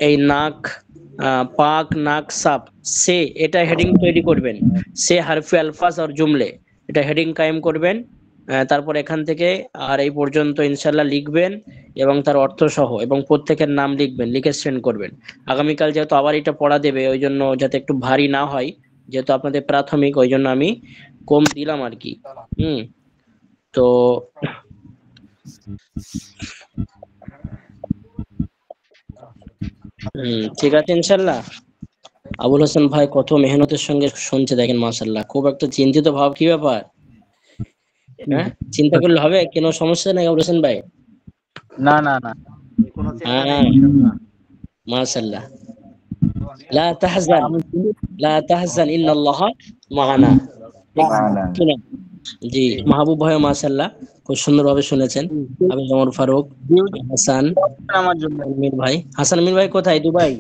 এই নাক, পাক, নাক, সাপ, সে, এটা হেডিং তৈরি করবেন। সে হারফে আলফাজ আর জুমলে, এটা হেডিং কায়েম করবেন। তারপর এখান থেকে আর এই পর্যন্ত ইনশাল্লাহ লিখবেন এবং তার অর্থ সহ, এবং প্রত্যেকের নাম লিখবেন, লিখে সেন্ড করবেন। আগামীকাল যেহেতু আবার এটা পড়া দেবে, ওই জন্য যাতে একটু ভারী না হয়, যেহেতু আপনাদের প্রাথমিক, ওই জন্য আমি কম দিলাম আর কি। তো ঠিক আছে ইনশাল্লাহ। আবুল হাসান ভাই কত মেহনতের সঙ্গে শুনছে দেখেন, মাশাআল্লাহ। খুব একটা চিন্তিত ভাব, কি ব্যাপার? হ্যাঁ, চিন্তা করলে হবে? কোনো সমস্যা নাই আবুল হাসান ভাই? না না না, হ্যাঁ, মাশাআল্লাহ। লা তাহজান, লা তাহজান ইন্নাল্লাহ মা'ানা। জি, মাহবুব ভাই মাশাআল্লাহ খুব সুন্দরভাবে শুনেছেন। আবু জামাল ফারুক, হাসান, আমার জন্য আমির ভাই। হাসান আমির ভাই কোথায়? দুবাই?